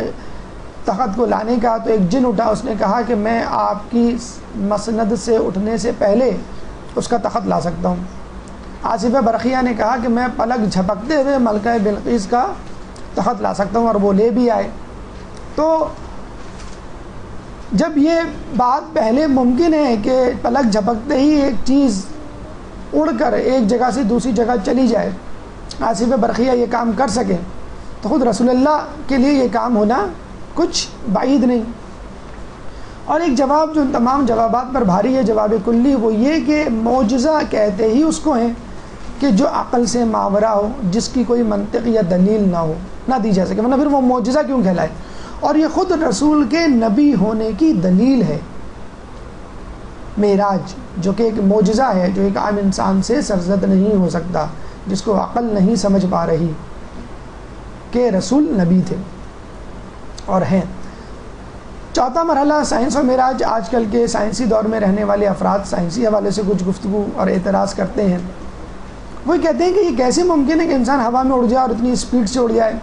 A: تخت کو لانے کا، تو ایک جن اٹھا، اس نے کہا کہ میں آپ کی مسند سے اٹھنے سے پہلے اس کا تخت لا سکتا ہوں۔ آصف برقیہ نے کہا کہ میں پلک جھپکتے ہوئے ملکہ بلقیس کا تخت لا سکتا ہوں، اور وہ لے بھی آئے۔ تو جب یہ بات پہلے ممکن ہے کہ پلک جھپکتے ہی ایک چیز اڑ کر ایک جگہ سے دوسری جگہ چلی جائے، آصف برقیہ یہ کام کر سکے، تو خود رسول اللہ کے لیے یہ کام ہونا کچھ بعید نہیں۔ اور ایک جواب جو ان تمام جوابات پر بھاری ہے، جواب کلی، وہ یہ کہ معجزہ کہتے ہی اس کو ہیں کہ جو عقل سے ماورا ہو، جس کی کوئی منطق یا دلیل نہ دی جا سکے، ورنہ پھر وہ معجزہ کیوں کہلائے؟ اور یہ خود رسول کے نبی ہونے کی دلیل ہے۔ معراج جو کہ ایک معجزہ ہے، جو ایک عام انسان سے سرزد نہیں ہو سکتا، جس کو عقل نہیں سمجھ پا رہی، کہ رسول نبی تھے اور ہیں۔ چوتھا مرحلہ سائنس و معراج۔ آج کل کے سائنسی دور میں رہنے والے افراد سائنسی حوالے سے کچھ گفتگو اور اعتراض کرتے ہیں۔ وہ کہتے ہیں کہ یہ کیسے ممکن ہے کہ انسان ہوا میں اڑ جائے اور اتنی اسپیڈ سے اڑ جائے؟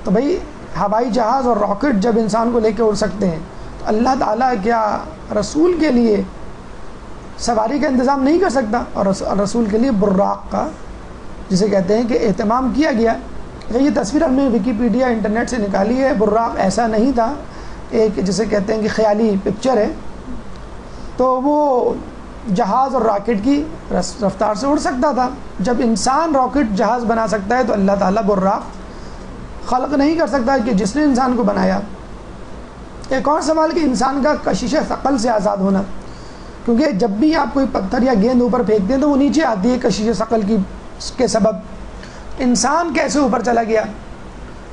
A: تو بھائی ہوائی جہاز اور راکٹ جب انسان کو لے کے اڑ سکتے ہیں، تو اللہ تعالیٰ کیا رسول کے لیے سواری کا انتظام نہیں کر سکتا؟ اور رسول کے لیے براق کا، جسے کہتے ہیں کہ اہتمام کیا گیا۔ یہ تصویر ہم نے ویکیپیڈیا انٹرنیٹ سے نکالی ہے۔ براق ایسا نہیں تھا، ایک جسے کہتے ہیں کہ خیالی پکچر ہے، تو وہ جہاز اور راکٹ کی رفتار سے اڑ سکتا تھا۔ جب انسان راکٹ جہاز بنا سکتا ہے تو اللہ تعالیٰ براق خلق نہیں کر سکتا کہ جس نے انسان کو بنایا؟ ایک اور سوال کہ انسان کا کشش ثقل سے آزاد ہونا، کیونکہ جب بھی آپ کوئی پتھر یا گیند اوپر پھینکتے ہیں تو وہ نیچے آتی ہے کشش ثقل کے سبب۔ انسان کیسے اوپر چلا گیا؟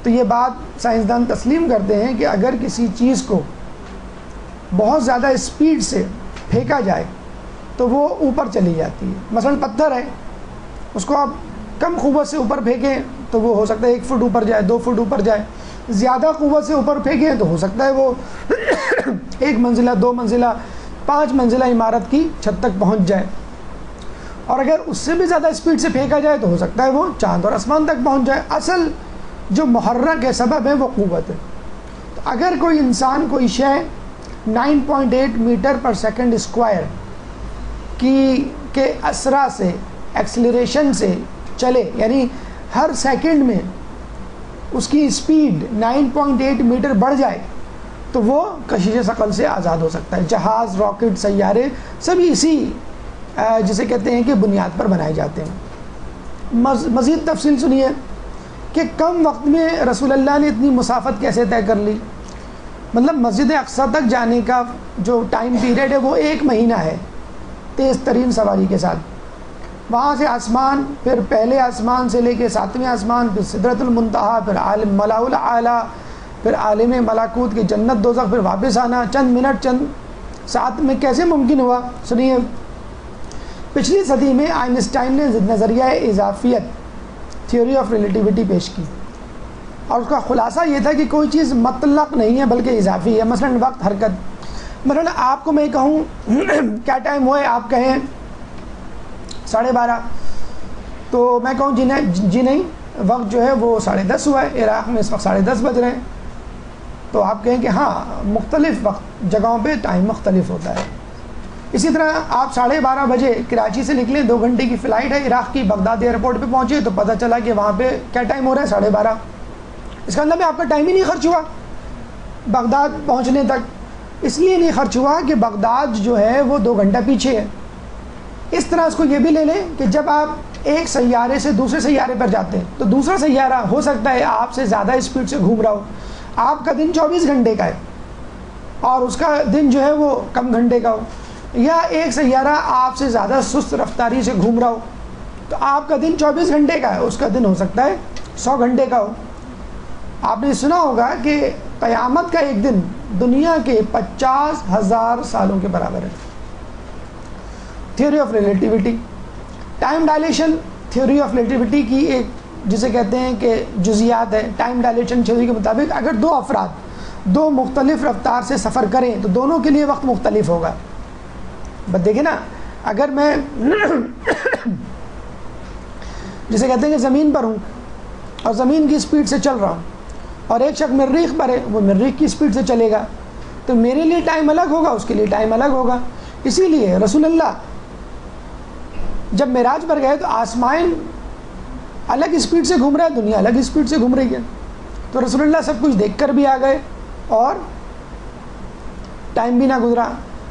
A: تو یہ بات سائنسدان تسلیم کرتے ہیں کہ اگر کسی چیز کو بہت زیادہ اسپیڈ سے پھینکا جائے تو وہ اوپر چلی جاتی ہے۔ مثلا پتھر ہے، اس کو آپ کم قوت سے اوپر پھینکیں تو وہ ہو سکتا ہے 1 فٹ اوپر جائے، 2 فٹ اوپر جائے۔ زیادہ قوت سے اوپر پھینکیں تو ہو سکتا ہے وہ 1 منزلہ، 2 منزلہ، 5 منزلہ عمارت کی چھت تک پہنچ جائے۔ اور اگر اس سے بھی زیادہ اسپیڈ سے پھینکا جائے تو ہو سکتا ہے وہ چاند اور آسمان تک پہنچ جائے۔ اصل جو محرک ہے، سبب ہے، وہ قوت ہے۔ تو اگر کوئی انسان کوئی شے 9.8 میٹر پر سیکنڈ اسکوائر کے اسرا سے، ایکسلریشن سے چلے، یعنی ہر سیکنڈ میں اس کی اسپیڈ 9.8 میٹر بڑھ جائے، تو وہ کشش ثقل سے آزاد ہو سکتا ہے۔ جہاز، راکٹ، سیارے سبھی اسی جسے کہتے ہیں کہ بنیاد پر بنائے جاتے ہیں۔ مزید تفصیل سنیے کہ کم وقت میں رسول اللہ نے اتنی مسافت کیسے طے کر لی۔ مطلب مسجد اقصیٰ تک جانے کا جو ٹائم پیریڈ ہے وہ 1 مہینہ ہے، تیز ترین سواری کے ساتھ۔ وہاں سے آسمان، پھر پہلے آسمان سے لے کے 7ویں آسمان، پھر سدرۃ المنتہا، پھر عالم ملا الاعلیٰ، پھر عالم ملاکوت کی جنت دوزخ، پھر واپس آنا چند منٹ چند ساتھ میں کیسے ممکن ہوا؟ سنیے، پچھلی صدی میں آئنسٹائن نے نظریہ اضافیت، تھیوری آف ریلیٹیوٹی پیش کی، اور اس کا خلاصہ یہ تھا کہ کوئی چیز مطلق نہیں ہے بلکہ اضافی ہے۔ مثلا وقت، حرکت، مثلا آپ کو میں کہوں کیا ٹائم ہوا ہے، آپ کہیں 12:30، تو میں کہوں جی نہیں، وقت جو ہے وہ 10:30 ہوا ہے، عراق میں اس وقت 10:30 بج رہے ہیں، تو آپ کہیں کہ ہاں مختلف وقت جگہوں پہ ٹائم مختلف ہوتا ہے۔ اسی طرح آپ 12:30 بجے کراچی سے نکلیں، 2 گھنٹے کی فلائٹ ہے عراق کی، بغداد ایئرپورٹ پہ پہنچے تو پتہ چلا کہ وہاں پہ کیا ٹائم ہو رہا ہے، 12:30۔ اس کا مطلب آپ کا ٹائم ہی نہیں خرچ ہوا بغداد پہنچنے تک، اس لیے نہیں خرچ ہوا کہ بغداد جو ہے وہ 2 گھنٹہ پیچھے ہے۔ اس طرح اس کو یہ بھی لے لیں کہ جب آپ ایک سیارے سے دوسرے سیارے پر جاتے ہیں تو دوسرا سیارہ ہو سکتا ہے آپ سے زیادہ اسپیڈ سے گھوم رہا ہو، آپ کا دن 24 گھنٹے کا ہے اور اس کا دن جو ہے وہ کم گھنٹے کا ہو، یا ایک سیارہ آپ سے زیادہ سست رفتاری سے گھوم رہا ہو تو آپ کا دن 24 گھنٹے کا ہے، اس کا دن ہو سکتا ہے 100 گھنٹے کا ہو۔ آپ نے سنا ہوگا کہ قیامت کا ایک دن دنیا کے 50,000 سالوں کے برابر ہے۔ Theory of relativity, time dilation, theory of relativity کی ایک جسے کہتے ہیں کہ جزیات ہے، ٹائم ڈائلیشن تھیوری کے مطابق اگر دو افراد دو مختلف رفتار سے سفر کریں تو دونوں کے لیے وقت مختلف ہوگا. بس دیکھیں نا، اگر میں جسے کہتے ہیں کہ زمین پر ہوں اور زمین کی اسپیڈ سے چل رہا ہوں اور ایک شخص مریخ پر ہے، وہ مریخ کی اسپیڈ سے چلے گا، تو میرے لیے ٹائم الگ ہوگا، اس کے لیے ٹائم الگ ہوگا. اسی لیے رسول اللہ جب معراج پر گئے تو آسمان الگ اسپیڈ سے گھوم رہا ہے، دنیا الگ اسپیڈ سے گھوم رہی ہے، تو رسول اللہ سب کچھ دیکھ کر بھی آ گئے اور ٹائم بھی نہ گزرا.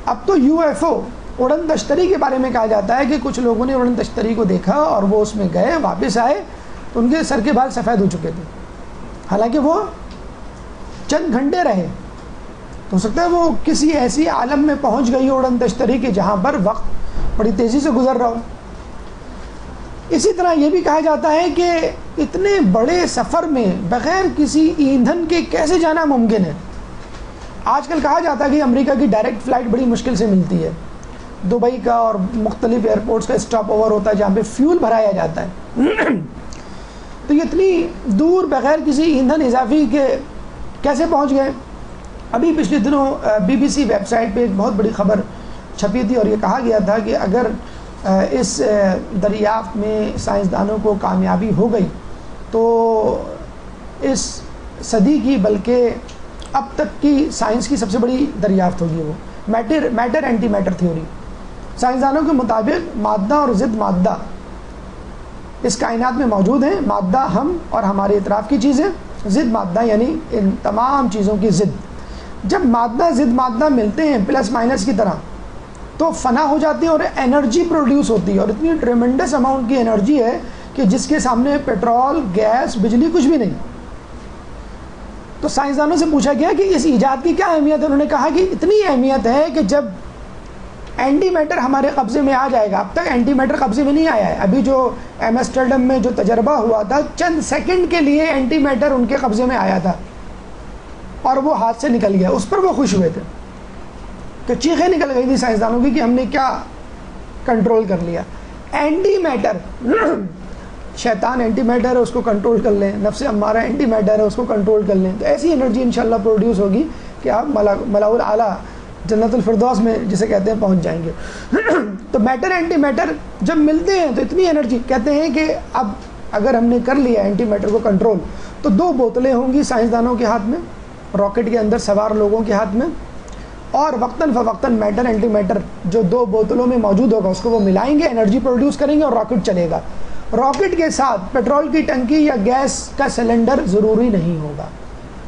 A: اب تو UFO اڑن تشتری کے بارے میں کہا جاتا ہے کہ کچھ لوگوں نے اڑن تشتری کو دیکھا اور وہ اس میں گئے، واپس آئے تو ان کے سر کے بال سفید ہو چکے تھے، حالانکہ وہ چند گھنٹے رہے. تو ہو سکتا ہے وہ کسی ایسی عالم میں پہنچ گئی ہو اڑن تشتری کہ جہاں پر وقت بڑی تیزی سے گزر رہا ہو. اسی طرح یہ بھی کہا جاتا ہے کہ اتنے بڑے سفر میں بغیر کسی ایندھن کے کیسے جانا ممکن ہے. آج کل کہا جاتا ہے کہ امریکہ کی ڈائریکٹ فلائٹ بڑی مشکل سے ملتی ہے، دبئی کا اور مختلف ایئرپورٹس کا اسٹاپ اوور ہوتا ہے جہاں پہ فیول بھرایا جاتا ہے. تو یہ اتنی دور بغیر کسی ایندھن اضافی کے کیسے پہنچ گئے؟ ابھی پچھلے دنوں BBC ویب سائٹ پہ ایک بہت بڑی خبر چھپی تھی اور یہ کہا گیا تھا کہ اگر اس دریافت میں سائنسدانوں کو کامیابی ہو گئی تو اس صدی کی بلکہ اب تک کی سائنس کی سب سے بڑی دریافت ہوگی وہ میٹر اینٹی میٹر تھیوری. سائنسدانوں کے مطابق مادہ اور ضد مادہ اس کائنات میں موجود ہیں. مادہ ہم اور ہمارے اطراف کی چیزیں، ضد مادہ یعنی ان تمام چیزوں کی ضد. جب مادہ ضد مادہ ملتے ہیں پلس مائنس کی طرح تو فنا ہو جاتی ہے اور انرجی پروڈیوس ہوتی ہے، اور اتنی ٹریمنڈس اماؤنٹ کی انرجی ہے کہ جس کے سامنے پیٹرول، گیس، بجلی کچھ بھی نہیں. تو سائنسدانوں سے پوچھا گیا کہ اس ایجاد کی کیا اہمیت ہے. انہوں نے کہا کہ اتنی اہمیت ہے کہ جب اینٹی میٹر ہمارے قبضے میں آ جائے گا، اب تک اینٹی میٹر قبضے میں نہیں آیا ہے، ابھی جو ایمسٹرڈم میں جو تجربہ ہوا تھا چند سیکنڈ کے لیے اینٹی میٹر ان کے قبضے میں آیا تھا اور وہ ہاتھ سے نکل گیا. اس پر وہ خوش ہوئے تھے کہ چیخیں نکل گئی تھی سائنسدانوں کی کہ ہم نے کیا کنٹرول کر لیا. اینٹی میٹر شیطان اینٹی میٹر ہے، اس کو کنٹرول کر لیں، نفس امارہ اینٹی میٹر ہے، اس کو کنٹرول کر لیں، تو ایسی انرجی انشاءاللہ پروڈیوس ہوگی کہ آپ ملاء الاعلیٰ جنت الفردوس میں جسے کہتے ہیں پہنچ جائیں گے. تو میٹر اینٹی میٹر جب ملتے ہیں تو اتنی انرجی، کہتے ہیں کہ اب اگر ہم نے کر لیا اینٹی میٹر کو کنٹرول تو 2 بوتلیں ہوں گی سائنسدانوں کے ہاتھ میں، راکٹ کے اندر سوار لوگوں کے ہاتھ میں، اور وقتاً فوقتاً میٹر اینٹی میٹر جو 2 بوتلوں میں موجود ہوگا اس کو وہ ملائیں گے، انرجی پروڈیوس کریں گے اور راکٹ چلے گا. راکٹ کے ساتھ پیٹرول کی ٹنکی یا گیس کا سلنڈر ضروری نہیں ہوگا،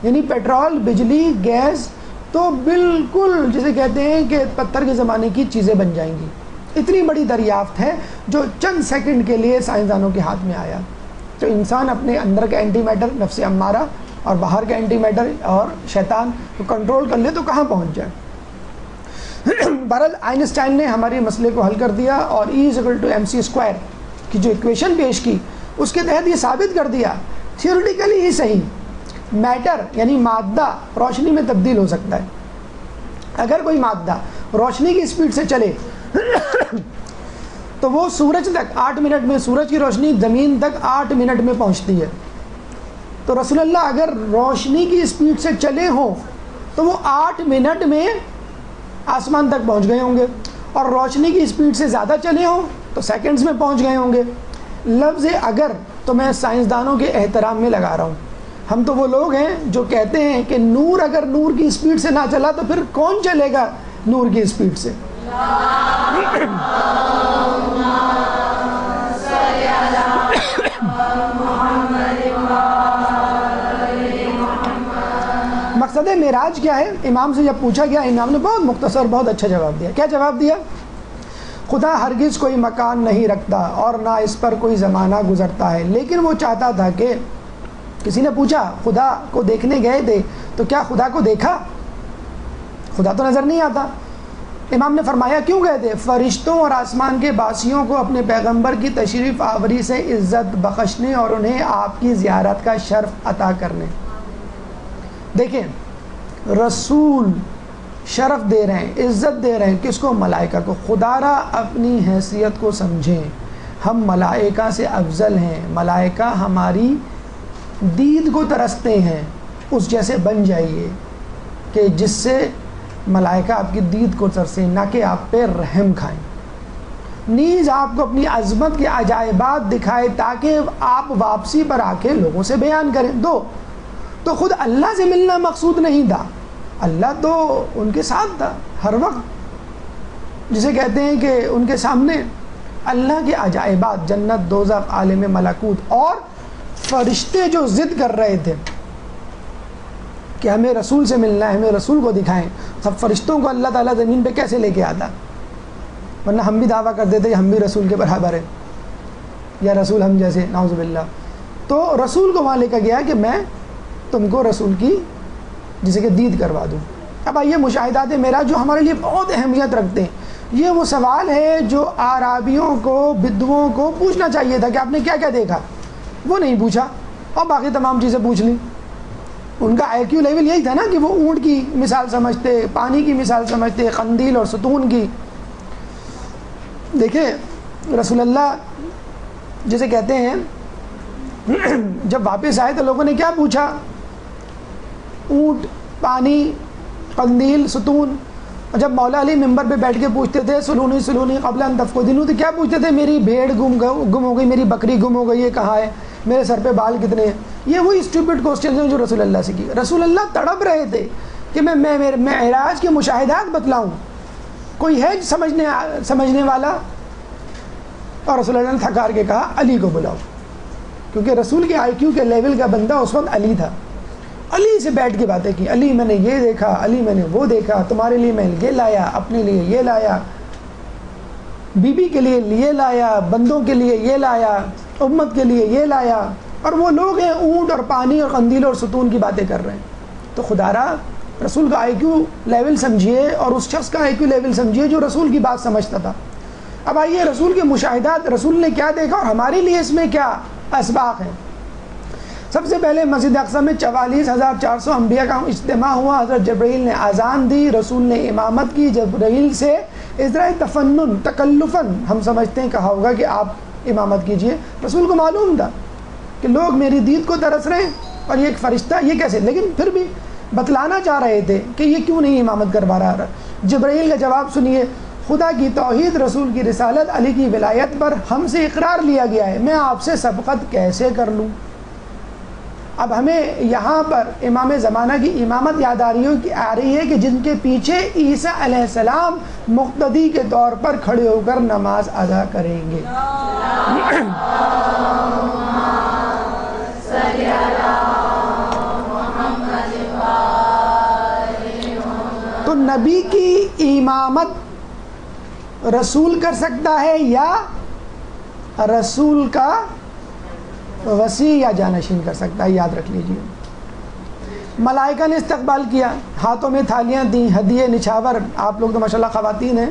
A: یعنی پیٹرول، بجلی، گیس تو بالکل جسے کہتے ہیں کہ پتھر کے زمانے کی چیزیں بن جائیں گی. اتنی بڑی دریافت ہے جو چند سیکنڈ کے لیے سائنسدانوں کے ہاتھ میں آیا. تو انسان اپنے اندر کا اینٹی میٹر نفس امارہ اور باہر کا اینٹی میٹر اور شیطان کو کنٹرول کر لے تو کہاں پہنچ جائے. بہرحال آئنسٹائن نے ہمارے مسئلے کو حل کر دیا اور E=mc² کی جو ایکویشن پیش کی اس کے تحت یہ ثابت کر دیا تھیوریٹیکلی ہی صحیح، میٹر یعنی مادہ روشنی میں تبدیل ہو سکتا ہے. اگر کوئی مادہ روشنی کی اسپیڈ سے چلے تو وہ سورج تک 8 منٹ میں، سورج کی روشنی زمین تک 8 منٹ میں پہنچتی ہے. تو رسول اللہ اگر روشنی کی اسپیڈ سے چلے ہوں تو وہ 8 منٹ میں آسمان تک پہنچ گئے ہوں گے، اور روشنی کی اسپیڈ سے زیادہ چلے ہوں تو سیکنڈز میں پہنچ گئے ہوں گے. لفظ اگر تو میں سائنسدانوں کے احترام میں لگا رہا ہوں. ہم تو وہ لوگ ہیں جو کہتے ہیں کہ نور اگر نور کی اسپیڈ سے نہ چلا تو پھر کون چلے گا نور کی اسپیڈ سے. مقصد معراج کیا ہے؟ امام سے جب پوچھا گیا امام نے بہت مختصر بہت اچھا جواب دیا. کیا جواب دیا؟ خدا ہرگز کوئی مکان نہیں رکھتا اور نہ اس پر کوئی زمانہ گزرتا ہے، لیکن وہ چاہتا تھا کہ کسی نے پوچھا خدا کو دیکھنے گئے تھے تو کیا خدا کو دیکھا؟ خدا تو نظر نہیں آتا. امام نے فرمایا کیوں گئے تھے؟ فرشتوں اور آسمان کے باسیوں کو اپنے پیغمبر کی تشریف آوری سے عزت بخشنے اور انہیں آپ کی زیارت کا شرف عطا کرنے. دیکھیں رسول شرف دے رہے ہیں، عزت دے رہے ہیں کس کو؟ ملائکہ کو. خدا را اپنی حیثیت کو سمجھیں، ہم ملائکہ سے افضل ہیں، ملائکہ ہماری دید کو ترستے ہیں، اس جیسے بن جائیے کہ جس سے ملائکہ آپ کی دید کو ترسیں، نہ کہ آپ پہ رحم کھائیں، نیز آپ کو اپنی عظمت کے عجائبات دکھائے تاکہ آپ واپسی پر آ کے لوگوں سے بیان کریں۔ تو خود اللہ سے ملنا مقصود نہیں تھا، اللہ تو ان کے ساتھ تھا ہر وقت، جسے کہتے ہیں کہ ان کے سامنے اللہ کے عجائبات، جنت، دوزخ، عالم ملکوت، اور فرشتے جو ضد کر رہے تھے کہ ہمیں رسول سے ملنا ہے، ہمیں رسول کو دکھائیں، سب فرشتوں کو اللہ تعالیٰ زمین پہ کیسے لے کے آتا؟ ورنہ ہم بھی دعویٰ کر دیتے کہ ہم بھی رسول کے برابر ہیں، یا رسول ہم جیسے، نعوذ باللہ۔ تو رسول کو وہاں لے کر گیا کہ میں تم کو رسول کی جسے کہ دید کروا دوں۔ اب آئیے مشاہدات معراج جو ہمارے لیے بہت اہمیت رکھتے ہیں، یہ وہ سوال ہے جو اعرابیوں کو، بدوؤں کو پوچھنا چاہیے تھا کہ آپ نے کیا کیا دیکھا، وہ نہیں پوچھا اور باقی تمام چیزیں پوچھ لیں۔ ان کا آئی کیو لیول یہی تھا نا کہ وہ اونٹ کی مثال سمجھتے، پانی کی مثال سمجھتے، قندیل اور ستون کی۔ دیکھیں رسول اللہ جسے کہتے ہیں جب واپس آئے تو لوگوں نے کیا پوچھا؟ اونٹ، پانی، قندیل، ستون۔ اور جب مولا علی ممبر پہ بیٹھ کے پوچھتے تھے سلونی سلونی قبل ان تفقدینو، تو کیا پوچھتے تھے؟ میری بھیڑ گم ہو گئی، میری بکری گم ہو گئی، یہ کہاں ہے، میرے سر پہ بال کتنے ہیں؟ یہ وہی اسٹوپڈ کوسچنز ہیں جو رسول اللہ سے کی۔ رسول اللہ تڑپ رہے تھے کہ میں معراج کے مشاہدات بتلاؤں، کوئی ہے سمجھنے والا؟ اور رسول اللہ نے تھکار کے کہا علی کو بلاؤ، کیونکہ رسول کے آئی کیو کے لیول کا بندہ اس وقت علی تھا۔ علی سے بیٹھ کے باتیں کی، علی میں نے یہ دیکھا، علی میں نے وہ دیکھا، تمہارے لیے میں یہ لایا، اپنے لیے یہ لایا، بی بی کے لیے یہ لایا، بندوں کے لیے یہ لایا، امت کے لیے یہ لایا۔ اور وہ لوگ ہیں اونٹ اور پانی اور قندیل اور ستون کی باتیں کر رہے ہیں۔ تو خدا را رسول کا آئی کیو لیول سمجھیے اور اس شخص کا آئی کیو لیول سمجھیے جو رسول کی بات سمجھتا تھا۔ اب آئیے رسول کے مشاہدات، رسول نے کیا دیکھا اور ہمارے لیے اس میں کیا اسباق ہیں۔ سب سے پہلے مسجد اقصی میں 44,400 انبیاء کا اجتماع ہوا، حضرت جبرائیل نے اذان دی، رسول نے امامت کی۔ جبرائیل سے ازرائے تفنن، تکلفاً ہم سمجھتے ہیں کہا ہوگا کہ آپ امامت کیجئے۔ رسول کو معلوم تھا کہ لوگ میری دید کو ترس رہے ہیں اور یہ ایک فرشتہ، یہ کیسے، لیکن پھر بھی بتلانا چاہ رہے تھے کہ یہ کیوں نہیں امامت کروا رہا۔ جبرائیل کا جواب سنیے، خدا کی توحید، رسول کی رسالت، علی کی ولایت پر ہم سے اقرار لیا گیا ہے، میں آپ سے سبقت کیسے کر لوں؟ اب ہمیں یہاں پر امام زمانہ کی امامت یاد آ رہی ہے کہ جن کے پیچھے عیسیٰ علیہ السلام مقتدی کے طور پر کھڑے ہو کر نماز ادا کریں گے۔ تو نبی کی امامت رسول کر سکتا ہے یا رسول کا وسیع یا جانشین کر سکتا ہے، یاد رکھ لیجیے۔ ملائکہ نے استقبال کیا، ہاتھوں میں تھالیاں دیں، ہدیے، نچھاور۔ آپ لوگ تو ماشاءاللہ خواتین ہیں،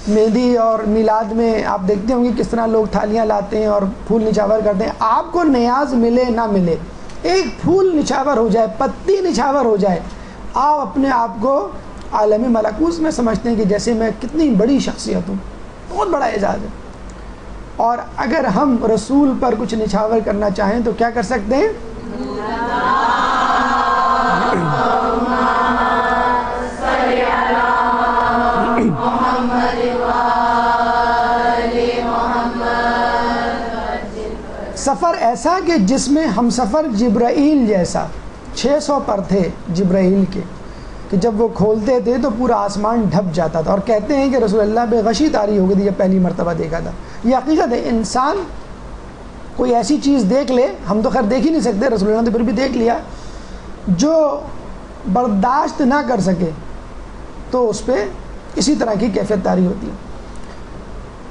A: مہندی اور میلاد میں آپ دیکھتے ہوں گے کس طرح لوگ تھالیاں لاتے ہیں اور پھول نچھاور کرتے ہیں۔ آپ کو نیاز ملے نہ ملے، ایک پھول نچھاور ہو جائے، پتی نچھاور ہو جائے، آپ اپنے آپ کو عالم ملکوت میں سمجھتے ہیں کہ جیسے میں کتنی بڑی شخصیت ہوں، بہت بڑا اعزاز ہے۔ اور اگر ہم رسول پر کچھ نچھاور کرنا چاہیں تو کیا کر سکتے ہیں؟ سفر ایسا کہ جس میں ہم سفر جبرائیل جیسا، 600 پر تھے جبرائیل کے، کہ جب وہ کھولتے تھے تو پورا آسمان ڈھپ جاتا تھا۔ اور کہتے ہیں کہ رسول اللہ پہ غشی طاری ہو گئی تھی جب پہلی مرتبہ دیکھا تھا۔ یہ حقیقت ہے، انسان کوئی ایسی چیز دیکھ لے، ہم تو خیر دیکھ ہی نہیں سکتے، رسول اللہ نے پھر بھی دیکھ لیا، جو برداشت نہ کر سکے تو اس پہ اسی طرح کی کیفیت طاری ہوتی ہے۔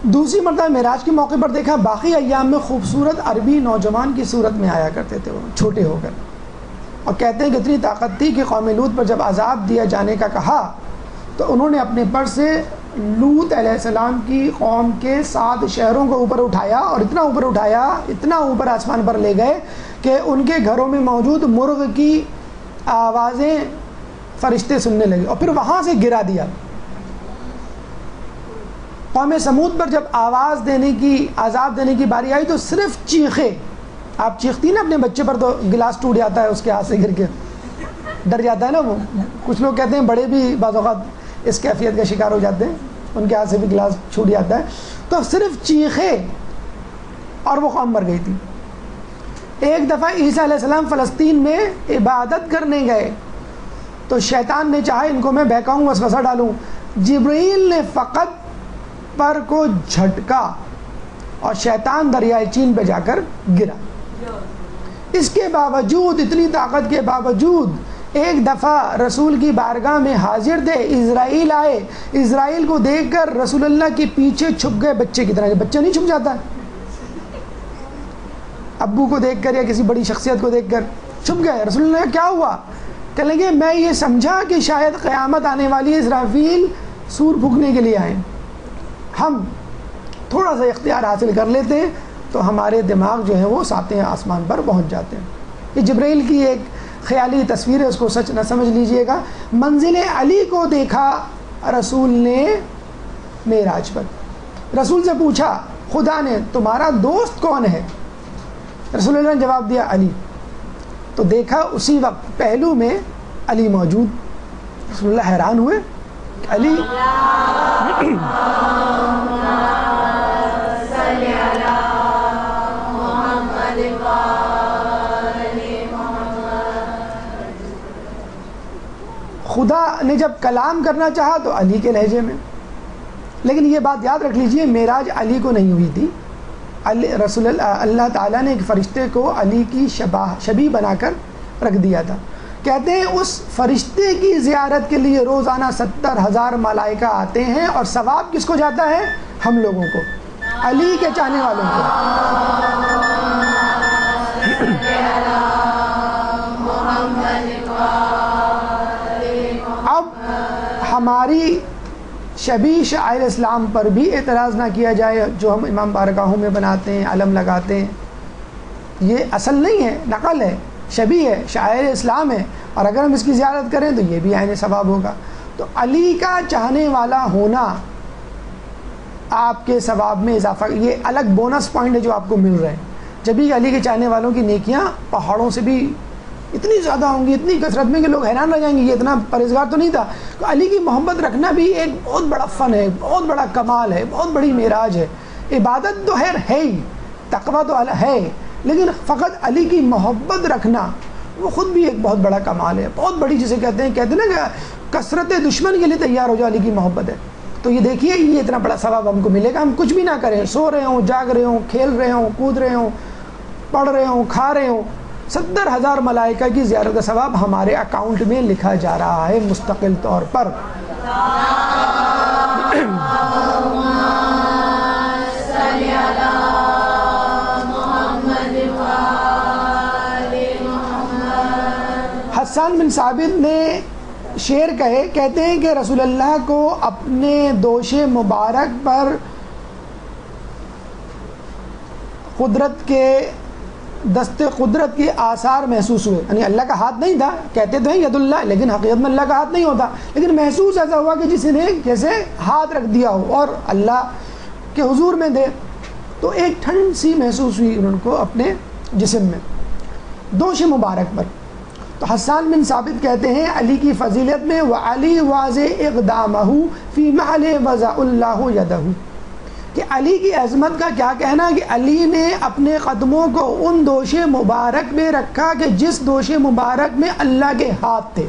A: دوسری مرتبہ معراج کے موقع پر دیکھا، باقی ایام میں خوبصورت عربی نوجوان کی صورت میں آیا کرتے تھے وہ، چھوٹے ہو کر، اور کہتے ہیں کہ اتنی طاقت تھی کہ قوم لوط پر جب عذاب دیا جانے کا کہا تو انہوں نے اپنے پر سے لوط علیہ السلام کی قوم کے 7 شہروں کو اوپر اٹھایا، اور اتنا اوپر اٹھایا، اتنا اوپر آسمان پر لے گئے کہ ان کے گھروں میں موجود مرغ کی آوازیں فرشتے سننے لگے، اور پھر وہاں سے گرا دیا۔ قوم سمود پر جب آواز دینے کی، عذاب دینے کی باری آئی تو صرف چیخے. آپ چیختی نا اپنے بچے پر تو گلاس ٹوٹ جاتا ہے اس کے ہاتھ سے گر کے، ڈر جاتا ہے نا وہ. کچھ لوگ کہتے ہیں بڑے بھی بعض اوقات اس کیفیت کا شکار ہو جاتے ہیں، ان کے ہاتھ سے بھی گلاس چھوٹ جاتا ہے. تو صرف چیخے اور وہ قوم مر گئی تھی. ایک دفعہ عیسیٰ علیہ السلام فلسطین میں عبادت کرنے گئے تو شیطان نے چاہا ان کو میں بہکاؤں، وسوسہ ڈالوں. جبرائیل نے فقط پر کو جھٹکا اور شیطان دریائے چین پہ جا کر گرا. اس کے باوجود، اتنی طاقت کے باوجود، ایک دفعہ رسول کی بارگاہ میں حاضر تھے، اسرائیل آئے، اسرائیل کو دیکھ کر رسول اللہ کے پیچھے چھپ گئے بچے کی طرح. بچہ نہیں چھپ جاتا، ابو کو دیکھ کر یا کسی بڑی شخصیت کو دیکھ کر چھپ گئے. رسول اللہ کا کیا ہوا؟ کہنے لگے میں یہ سمجھا کہ شاید قیامت آنے والی ہے، اسرافیل سور پھونکنے کے لیے آئے، ہم تھوڑا سا اختیار حاصل کر لیتے ہیں تو ہمارے دماغ جو ہے وہ ساتیں آسمان پر پہنچ جاتے ہیں. یہ جبرائیل کی ایک خیالی تصویر ہے، اس کو سچ نہ سمجھ لیجئے گا. منزل علی کو دیکھا رسول نے معراج پر. رسول سے پوچھا خدا نے تمہارا دوست کون ہے؟ رسول اللہ نے جواب دیا علی. تو دیکھا اسی وقت پہلو میں علی موجود. رسول اللہ حیران ہوئے، علی خدا نے جب کلام کرنا چاہا تو علی کے لہجے میں. لیکن یہ بات یاد رکھ لیجئے، معراج علی کو نہیں ہوئی تھی. رسول اللہ تعالیٰ نے ایک فرشتے کو علی کی شبیہ بنا کر رکھ دیا تھا. کہتے ہیں اس فرشتے کی زیارت کے لیے روزانہ 70,000 ملائکہ آتے ہیں، اور ثواب کس کو جاتا ہے؟ ہم لوگوں کو، علی کے چاہنے والوں کو. اب ہماری شبیہ شاعر اسلام پر بھی اعتراض نہ کیا جائے، جو ہم امام بارگاہوں میں بناتے ہیں، علم لگاتے ہیں. یہ اصل نہیں ہے، نقل ہے، شبیہ ہے، شاعر اسلام ہے، اور اگر ہم اس کی زیارت کریں تو یہ بھی عین ثواب ہوگا. تو علی کا چاہنے والا ہونا آپ کے ثواب میں اضافہ، یہ الگ بونس پوائنٹ ہے جو آپ کو مل رہے ہیں. جبھی علی کے چاہنے والوں کی نیکیاں پہاڑوں سے بھی اتنی زیادہ ہوں گی، اتنی کثرت میں کہ لوگ حیران رہ جائیں گے یہ اتنا پرہیزگار تو نہیں تھا. تو علی کی محبت رکھنا بھی ایک بہت بڑا فن ہے، بہت بڑا کمال ہے، بہت بڑی معراج ہے. عبادت تو ہے ہی، تقویٰ تو ہے، لیکن فقط علی کی محبت رکھنا وہ خود بھی ایک بہت بڑا کمال ہے، بہت بڑی. جسے کہتے ہیں نا کہ کثرت دشمن کے لیے تیار ہو جائے، علی کی محبت ہے. تو یہ دیکھیے یہ اتنا بڑا ثواب ہم کو ملے گا. ہم کچھ بھی نہ کریں، سو رہے ہوں، جاگ رہے ہوں، کھیل رہے ہوں، کود رہے ہوں، پڑھ رہے ہوں، کھا رہے ہوں، 70,000 ملائکہ کی زیارت کا ثواب ہمارے اکاؤنٹ میں لکھا جا رہا ہے مستقل طور پر. حسان بن ثابت نے شعر کہتے ہیں کہ رسول اللہ کو اپنے دوش مبارک پر قدرت کے دست قدرت کے آثار محسوس ہوئے. یعنی اللہ کا ہاتھ نہیں تھا، کہتے تو ہیں ید اللہ، لیکن حقیقت میں اللہ کا ہاتھ نہیں ہوتا، لیکن محسوس ایسا ہوا کہ جس نے جیسے ہاتھ رکھ دیا ہو اور اللہ کے حضور میں تھے. تو ایک ٹھنڈ سی محسوس ہوئی ان کو اپنے جسم میں دوش مبارک پر. تو حسان بن ثابت کہتے ہیں علی کی فضیلت میں وعلی واضح اقدامہ فی محل وضع اللہ یدہ، کہ علی کی عظمت کا کیا کہنا کہ علی نے اپنے قدموں کو ان دوش مبارک میں رکھا کہ جس دوش مبارک میں اللہ کے ہاتھ تھے.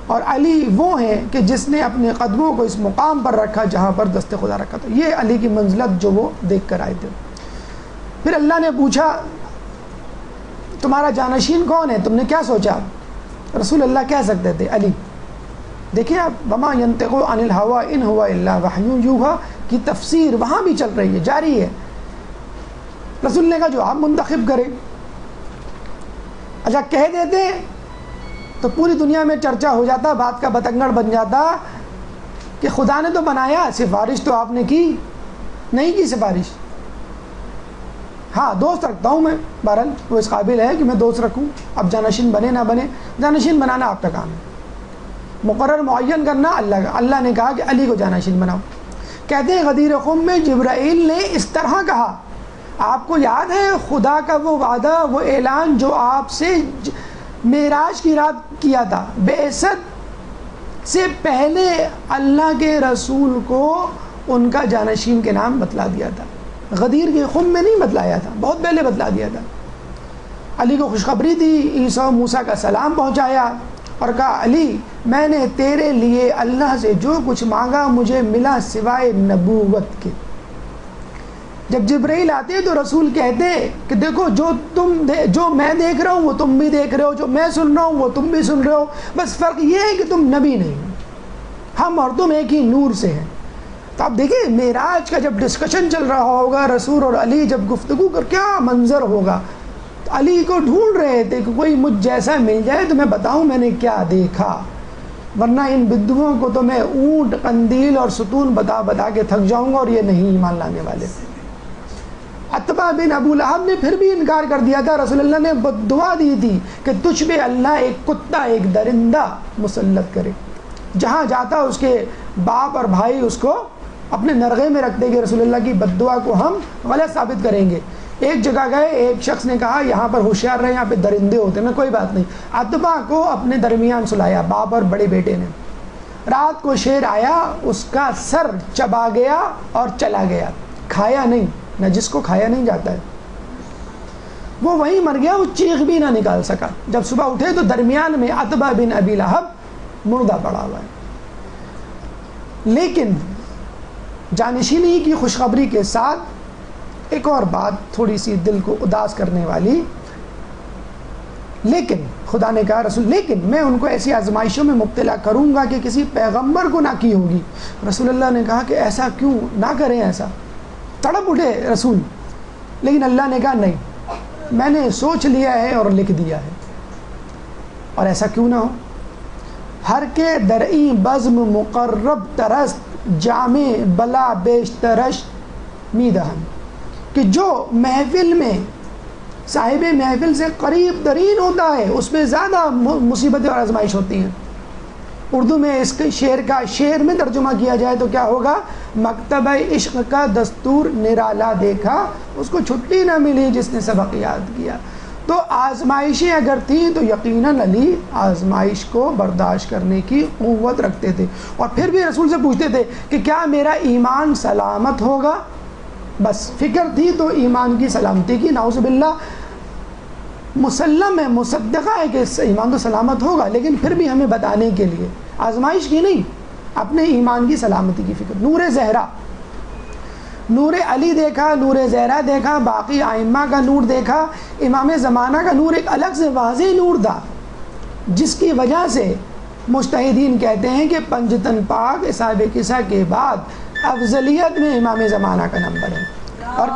A: اور علی وہ ہیں کہ جس نے اپنے قدموں کو اس مقام پر رکھا جہاں پر دست خدا رکھا تھا. یہ علی کی منزلت جو وہ دیکھ کر آئے تھے. پھر اللہ نے پوچھا تمہارا جانشین کون ہے، تم نے کیا سوچا؟ رسول اللہ کہہ سکتے تھے علی. دیکھیں آپ وما ینطق عن الهوى ان هو الا وحی یوحی کی تفسیر وہاں بھی چل رہی ہے، جاری ہے. رسول نے کہا جو آپ منتخب کریں. اچھا کہہ دیتے تو پوری دنیا میں چرچا ہو جاتا، بات کا بتنگڑ بن جاتا کہ خدا نے تو بنایا، سفارش تو آپ نے کی نہیں کی سفارش. ہاں دوست رکھتا ہوں میں، بہرحال وہ اس قابل ہے کہ میں دوست رکھوں. اب جانشین بنے نہ بنے، جانشین بنانا آپ کا کام ہے. مقرر معین کرنا اللہ کا. اللہ نے کہا کہ علی کو جانشین بناؤ. کہتے ہیں غدیر خم میں جبرائیل نے اس طرح کہا. آپ کو یاد ہے خدا کا وہ وعدہ، وہ اعلان جو آپ سے معراج کی رات کیا تھا؟ بعثت سے پہلے اللہ کے رسول کو ان کا جانشین کے نام بتلا دیا تھا. غدیر کے خم میں نہیں بتلایا تھا، بہت پہلے بتلا دیا تھا. علی کو خوشخبری دی، عیسیٰ موسیٰ کا سلام پہنچایا اور کہا علی میں نے تیرے لیے اللہ سے جو کچھ مانگا مجھے ملا سوائے نبوت کے. جب جبرائیل آتے تو رسول کہتے کہ دیکھو جو میں دیکھ رہا ہوں وہ تم بھی دیکھ رہے ہو، جو میں سن رہا ہوں وہ تم بھی سن رہے ہو، بس فرق یہ ہے کہ تم نبی نہیں ہو، ہم اور تم ایک ہی نور سے ہیں. تو آپ دیکھیں معراج کا جب ڈسکشن چل رہا ہوگا، رسول اور علی جب گفتگو کر کیا منظر ہوگا. علی کو ڈھونڈ رہے تھے کہ کوئی مجھ جیسا مل جائے تو میں بتاؤں میں نے کیا دیکھا، ورنہ ان بدوؤں کو تو میں اونٹ، قندیل اور ستون بتا بتا کے تھک جاؤں گا اور یہ نہیں ایمان لانے والے. عتبہ بن ابو لہب نے پھر بھی انکار کر دیا تھا. رسول اللہ نے بد دعا دی تھی کہ تجھ پہ اللہ ایک کتا، ایک درندہ مسلط کرے. جہاں جاتا اس کے باپ اور بھائی اس کو اپنے نرغے میں رکھتے کہ رسول اللہ کی بد دعا کو ہم غلط ثابت کریں گے. ایک جگہ گئے، ایک شخص نے کہا یہاں پر ہوشیار رہے، یہاں پہ درندے ہوتے ہیں. کوئی بات نہیں. عتبہ کو اپنے درمیان سلایا، باپ اور بڑے بیٹے نے. رات کو شیر آیا، اس کا سر چبا گیا اور چلا گیا، کھایا نہیں. نہ جس کو کھایا نہیں جاتا ہے وہ وہیں مر گیا، وہ چیخ بھی نہ نکال سکا. جب صبح اٹھے تو درمیان میں عتبہ بن ابی لہب مردہ پڑا ہوا ہے. لیکن جانشینی کی خوشخبری کے ساتھ ایک اور بات تھوڑی سی دل کو اداس کرنے والی. لیکن خدا نے کہا رسول لیکن میں ان کو ایسی آزمائشوں میں مبتلا کروں گا کہ کسی پیغمبر کو نہ کی ہوگی. رسول اللہ نے کہا کہ ایسا کیوں نہ کریں. ایسا تڑپ اٹھے رسول. لیکن اللہ نے کہا نہیں، میں نے سوچ لیا ہے اور لکھ دیا ہے، اور ایسا کیوں نہ ہو. ہر کے درئی بزم مقرب ترست جامع بلا بیشترش میدہن، کہ جو محفل میں صاحب محفل سے قریب ترین ہوتا ہے اس میں زیادہ مصیبتیں اور آزمائش ہوتی ہیں. اردو میں اس کے شعر میں ترجمہ کیا جائے تو کیا ہوگا؟ مکتبہ عشق کا دستور نرالا دیکھا، اس کو چھٹی نہ ملی جس نے سبق یاد کیا. تو آزمائشیں اگر تھیں تو یقیناً علی آزمائش کو برداشت کرنے کی قوت رکھتے تھے. اور پھر بھی رسول سے پوچھتے تھے کہ کیا میرا ایمان سلامت ہوگا. بس فکر تھی تو ایمان کی سلامتی کی. نعوذ باللہ مسلم ہے، مصدقہ ہے کہ ایمان تو سلامت ہوگا، لیکن پھر بھی ہمیں بتانے کے لیے آزمائش کی نہیں، اپنے ایمان کی سلامتی کی فکر. نور زہرا، نور علی دیکھا، نور زہرا دیکھا، باقی ائمہ کا نور دیکھا. امام زمانہ کا نور ایک الگ سے واضح نور تھا، جس کی وجہ سے مجتہدین کہتے ہیں کہ پنجتن پاک صاحب قصہ کے بعد افضلیت میں امام زمانہ کا نمبر ہے. اور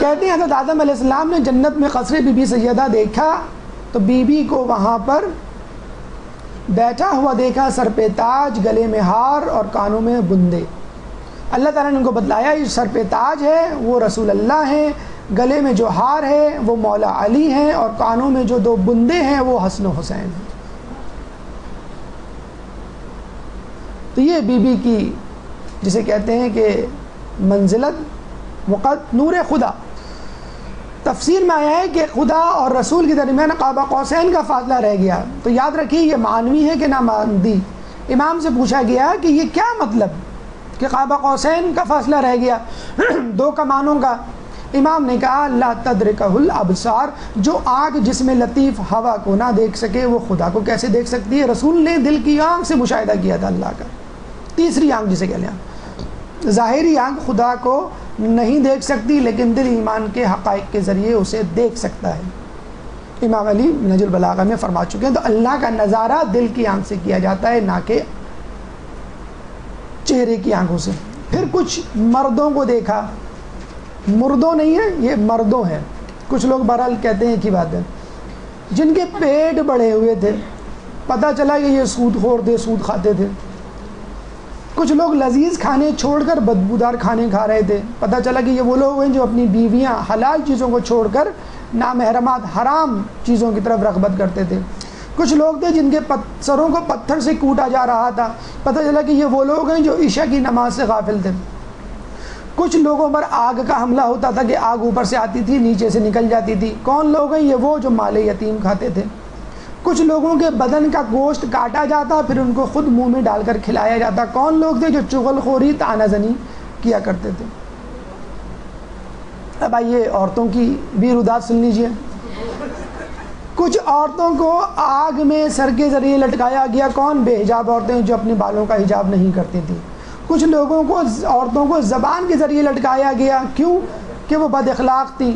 A: کہتے ہیں حضرت آدم علیہ السلام نے جنت میں قصر بی بی سیدہ دیکھا تو بی بی کو وہاں پر بیٹھا ہوا دیکھا، سر پہ تاج، گلے میں ہار اور کانوں میں بندے. اللہ تعالیٰ نے ان کو بتلایا یہ سر پہ تاج ہے وہ رسول اللہ ہیں، گلے میں جو ہار ہے وہ مولا علی ہیں، اور کانوں میں جو 2 بندے ہیں وہ حسن و حسین ہیں. تو یہ بی بی کی جسے کہتے ہیں کہ منزلت وقت نور خدا. تفسیر میں آیا ہے کہ خدا اور رسول کے درمیان قاب قوسین کا فاصلہ رہ گیا. تو یاد رکھیے یہ معنوی ہے کہ نہ مادی. امام سے پوچھا گیا کہ یہ کیا مطلب کہ قاب قوسین کا فاصلہ رہ گیا 2 کمانوں کا. امام نے کہا لا تدرکہ الابصار، جو آنکھ جس میں لطیف ہوا کو نہ دیکھ سکے وہ خدا کو کیسے دیکھ سکتی ہے. رسول نے دل کی آنکھ سے مشاہدہ کیا تھا اللہ کا. تیسری آنکھ جسے کہتے ہیں، ظاہری آنکھ خدا کو نہیں دیکھ سکتی لیکن دل ایمان کے حقائق کے ذریعے اسے دیکھ سکتا ہے. امام علی نہج البلاغہ میں فرما چکے ہیں. تو اللہ کا نظارہ دل کی آنکھ سے کیا جاتا ہے، نہ کہ چہرے کی آنکھوں سے. پھر کچھ مردوں کو دیکھا، مردوں نہیں ہے یہ مردوں ہیں. کچھ لوگ بہرحال کہتے ہیں کی بات ہے، جن کے پیٹ بڑھے ہوئے تھے، پتہ چلا کہ یہ سود خور تھے، سود کھاتے تھے. کچھ لوگ لذیذ کھانے چھوڑ کر بدبودار کھانے کھا رہے تھے. پتہ چلا کہ یہ وہ لوگ ہیں جو اپنی بیویاں حلال چیزوں کو چھوڑ کر نامحرمات حرام چیزوں کی طرف رغبت کرتے تھے. کچھ لوگ تھے جن کے سروں کو پتھر سے کوٹا جا رہا تھا. پتہ چلا کہ یہ وہ لوگ ہیں جو عشاء کی نماز سے غافل تھے. کچھ لوگوں پر آگ کا حملہ ہوتا تھا کہ آگ اوپر سے آتی تھی نیچے سے نکل جاتی تھی. کون لوگ ہیں؟ یہ وہ جو مال یتیم کھاتے تھے. کچھ لوگوں کے بدن کا گوشت کاٹا جاتا پھر ان کو خود منہ میں ڈال کر کھلایا جاتا. کون لوگ تھے؟ جو چغل خوری طعنہ زنی کیا کرتے تھے. اب آئیے عورتوں کی بھی رودات سن لیجئے. کچھ عورتوں کو آگ میں سر کے ذریعے لٹکایا گیا. کون؟ بے حجاب عورتیں جو اپنے بالوں کا حجاب نہیں کرتی تھیں. کچھ لوگوں کو عورتوں کو زبان کے ذریعے لٹکایا گیا. کیوں؟ کہ وہ بد اخلاق تھیں.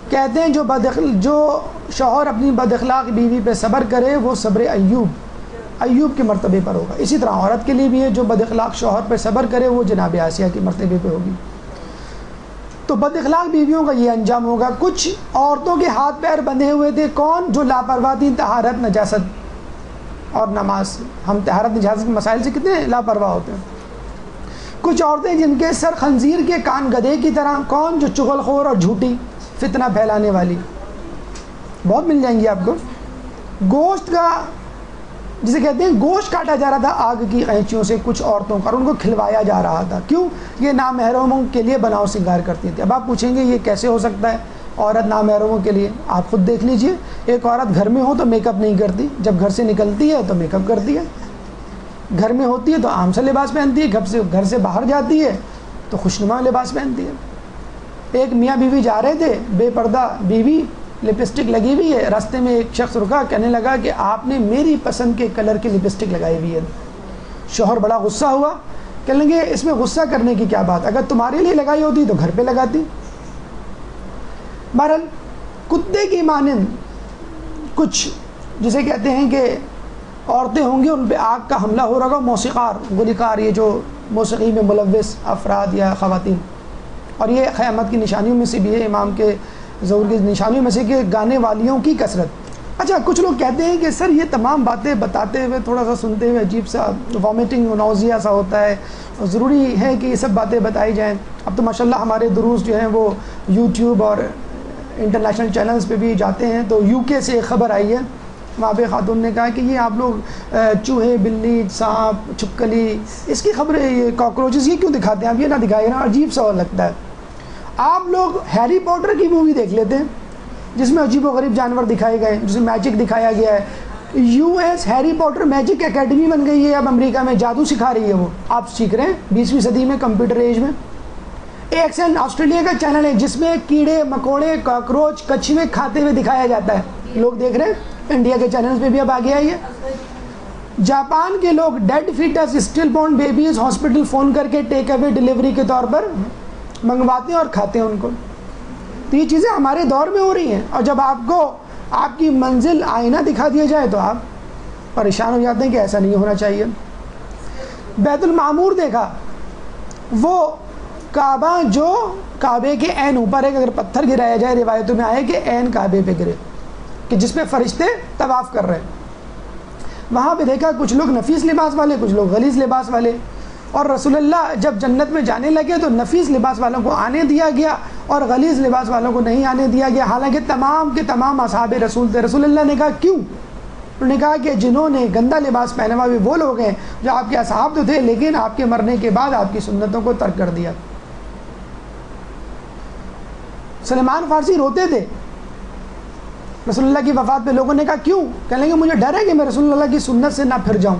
A: کہتے ہیں جو شوہر اپنی بد اخلاق بیوی پہ صبر کرے وہ صبر ایوب کے مرتبے پر ہوگا. اسی طرح عورت کے لیے بھی ہے، جو بد اخلاق شوہر پہ صبر کرے وہ جناب آسیہ کے مرتبے پہ ہوگی. تو بد اخلاق بیویوں کا یہ انجام ہوگا. کچھ عورتوں کے ہاتھ پیر بندھے ہوئے تھے. کون؟ جو لاپرواہ تھیں طہارت، نجاست اور نماز. ہم طہارت نجاست کے مسائل سے کتنے لاپرواہ ہوتے ہیں. کچھ عورتیں جن کے سر خنزیر کے کان گدھے کی طرح. کون؟ جو چغل خور اور جھوٹی فتنہ پھیلانے والی. بہت مل جائیں گی آپ کو. گوشت کا جسے کہتے ہیں گوشت کاٹا جا رہا تھا آگ کی قینچیوں سے کچھ عورتوں کا اور ان کو کھلوایا جا رہا تھا. کیوں؟ یہ نامحرموں کے لیے بناؤ سنگار کرتی تھی. اب آپ پوچھیں گے یہ کیسے ہو سکتا ہے عورت نامحرموں کے لیے؟ آپ خود دیکھ لیجئے. ایک عورت گھر میں ہو تو میک اپ نہیں کرتی، جب گھر سے نکلتی ہے تو میک اپ کرتی ہے. گھر میں ہوتی ہے تو عام سا لباس پہنتی ہے، گھر سے باہر جاتی ہے تو خوشنما لباس پہنتی ہے. ایک میاں بیوی جا رہے تھے، بے پردہ بیوی، لپسٹک لگی ہوئی ہے. راستے میں ایک شخص رکا، کہنے لگا کہ آپ نے میری پسند کے کلر کی لپسٹک لگائی ہوئی ہے. شوہر بڑا غصہ ہوا. کہنے لگے اس میں غصہ کرنے کی کیا بات، اگر تمہارے لیے لگائی ہوتی تو گھر پہ لگاتی. بہرحال کتے کی مانند کچھ جسے کہتے ہیں کہ عورتیں ہوں گی ان پہ آگ کا حملہ ہو رہا ہوگا. موسیقار، گلوکار، یہ جو موسیقی میں ملوث افراد یا خواتین. اور یہ قیامت کی نشانیوں میں سے بھی ہے، امام کے ظہور کی نشانیوں میں سے کہ گانے والیوں کی کثرت. اچھا کچھ لوگ کہتے ہیں کہ سر یہ تمام باتیں بتاتے ہوئے تھوڑا سا سنتے ہوئے عجیب سا وامٹنگ نوزیا سا ہوتا ہے، ضروری ہے کہ یہ سب باتیں بتائی جائیں. اب تو ماشاءاللہ ہمارے دروس جو ہیں وہ یوٹیوب اور انٹرنیشنل چینلز پہ بھی جاتے ہیں. تو یو کے سے ایک خبر آئی ہے، وہاں پہ خاتون نے کہا کہ یہ آپ لوگ چوہے، بلی، سانپ، چھپکلی، اس کی خبریں، یہ کاکروچز یہ کیوں دکھاتے ہیں؟ آپ یہ نہ دکھائے نا، عجیب سا لگتا ہے. آپ لوگ ہیری پوٹر کی مووی دیکھ لیتے ہیں جس میں عجیب و غریب جانور دکھائے گئے، جس میں میجک دکھایا گیا ہے. U S Harry Potter magic academy بن گئی ہے اب امریکہ میں، جادو سکھا رہی ہے. وہ آپ سیکھ رہے ہیں 20ویں صدی میں کمپیوٹر ایج میں. ایکسن آسٹریلیا کا چینل ہے جس میں کیڑے مکوڑے، کاکروچ، کچھوے کھاتے ہوئے دکھایا جاتا ہے. لوگ دیکھ رہے ہیں. انڈیا کے چینلز پہ بھی اب آگے آئی ہے. جاپان کے لوگ dead fetus, stillborn babies hospital phone کر کے ٹیک اوے ڈیلیوری کے طور پر منگواتے ہیں اور کھاتے ہیں ان کو. تو یہ چیزیں ہمارے دور میں ہو رہی ہیں. اور جب آپ کو آپ کی منزل آئینہ دکھا دیا جائے تو آپ پریشان ہو جاتے ہیں کہ ایسا نہیں ہونا چاہیے. بیت المعمور دیکھا، وہ کعبہ جو کعبے کے عین اوپر ہے، کہ اگر پتھر گرایا جائے روایتوں میں آئے کہ عین کعبے پہ گرے، کہ جس پہ فرشتے طواف کر رہے ہیں. وہاں پہ دیکھا کچھ لوگ نفیس لباس والے، کچھ لوگ غلیظ لباس والے. اور رسول اللہ جب جنت میں جانے لگے تو نفیس لباس والوں کو آنے دیا گیا اور غلیظ لباس والوں کو نہیں آنے دیا گیا، حالانکہ تمام کے تمام اصحاب رسول تھے. رسول اللہ نے کہا کیوں؟ انہوں نے کہا کہ جنہوں نے گندا لباس پہنا ہوا وہ لوگ ہیں جو آپ کے اصحاب تو تھے لیکن آپ کے مرنے کے بعد آپ کی سنتوں کو ترک کر دیا. سلمان فارسی روتے تھے رسول اللہ کی وفات پہ. لوگوں نے کہا کیوں؟ کہنے لگے مجھے ڈر ہے کہ میں رسول اللہ کی سنت سے نہ پھر جاؤں.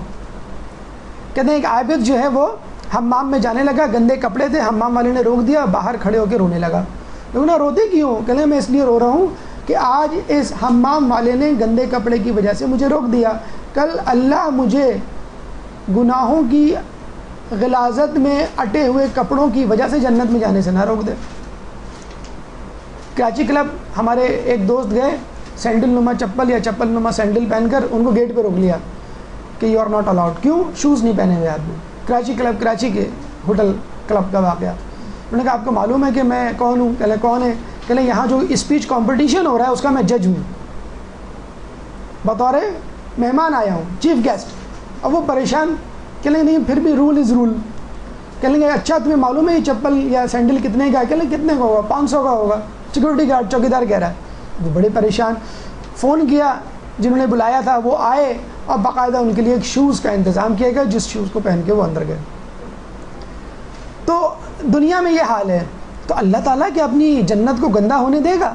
A: کہتے ہیں ایک عابد جو ہے وہ حمام میں جانے لگا، گندے کپڑے تھے، حمام والے نے روک دیا، باہر کھڑے ہو کے رونے لگا. لوگوں نے روتے کیوں؟ کہنے لگے میں اس لیے رو رہا ہوں کہ آج اس حمام والے نے گندے کپڑے کی وجہ سے مجھے روک دیا، کل اللہ مجھے گناہوں کی غلاظت میں اٹے ہوئے کپڑوں کی وجہ سے جنت میں جانے سے نہ روک دے. کراچی کلب ہمارے ایک دوست گئے سینڈل نما چپل یا چپل نما سینڈل پہن کر، ان کو گیٹ پہ روک لیا کہ یو آر ناٹ الاؤڈ. کیوں؟ شوز نہیں پہنے ہوئے آدمی. کراچی کلب، کراچی کے ہوٹل کلب کا واقعہ. انہوں نے کہا آپ کو معلوم ہے کہ میں کون ہوں؟ کہلے کون ہے؟ کہلے یہاں جو اسپیچ کمپٹیشن ہو رہا ہے اس کا میں جج ہوں، بطور مہمان آیا ہوں، چیف گیسٹ. اب وہ پریشان کہ نہیں پھر بھی رول از رول. کہہ لیں گے اچھا تمہیں معلوم ہے یہ چپل یا سینڈل کتنے کا ہے؟ کہہ لیں کتنے کا ہوگا؟ 500 کا ہوگا. سیکورٹی گارڈ چوکیدار کہہ رہا ہے. وہ بڑے پریشان. فون کیا, جنہوں نے بلایا تھا وہ آئے اور باقاعدہ ان کے لیے ایک شوز کا انتظام کیا گیا, جس شوز کو پہن کے وہ اندر گئے. تو دنیا میں یہ حال ہے. تو اللہ تعالیٰ کہ اپنی جنت کو گندا ہونے دے گا؟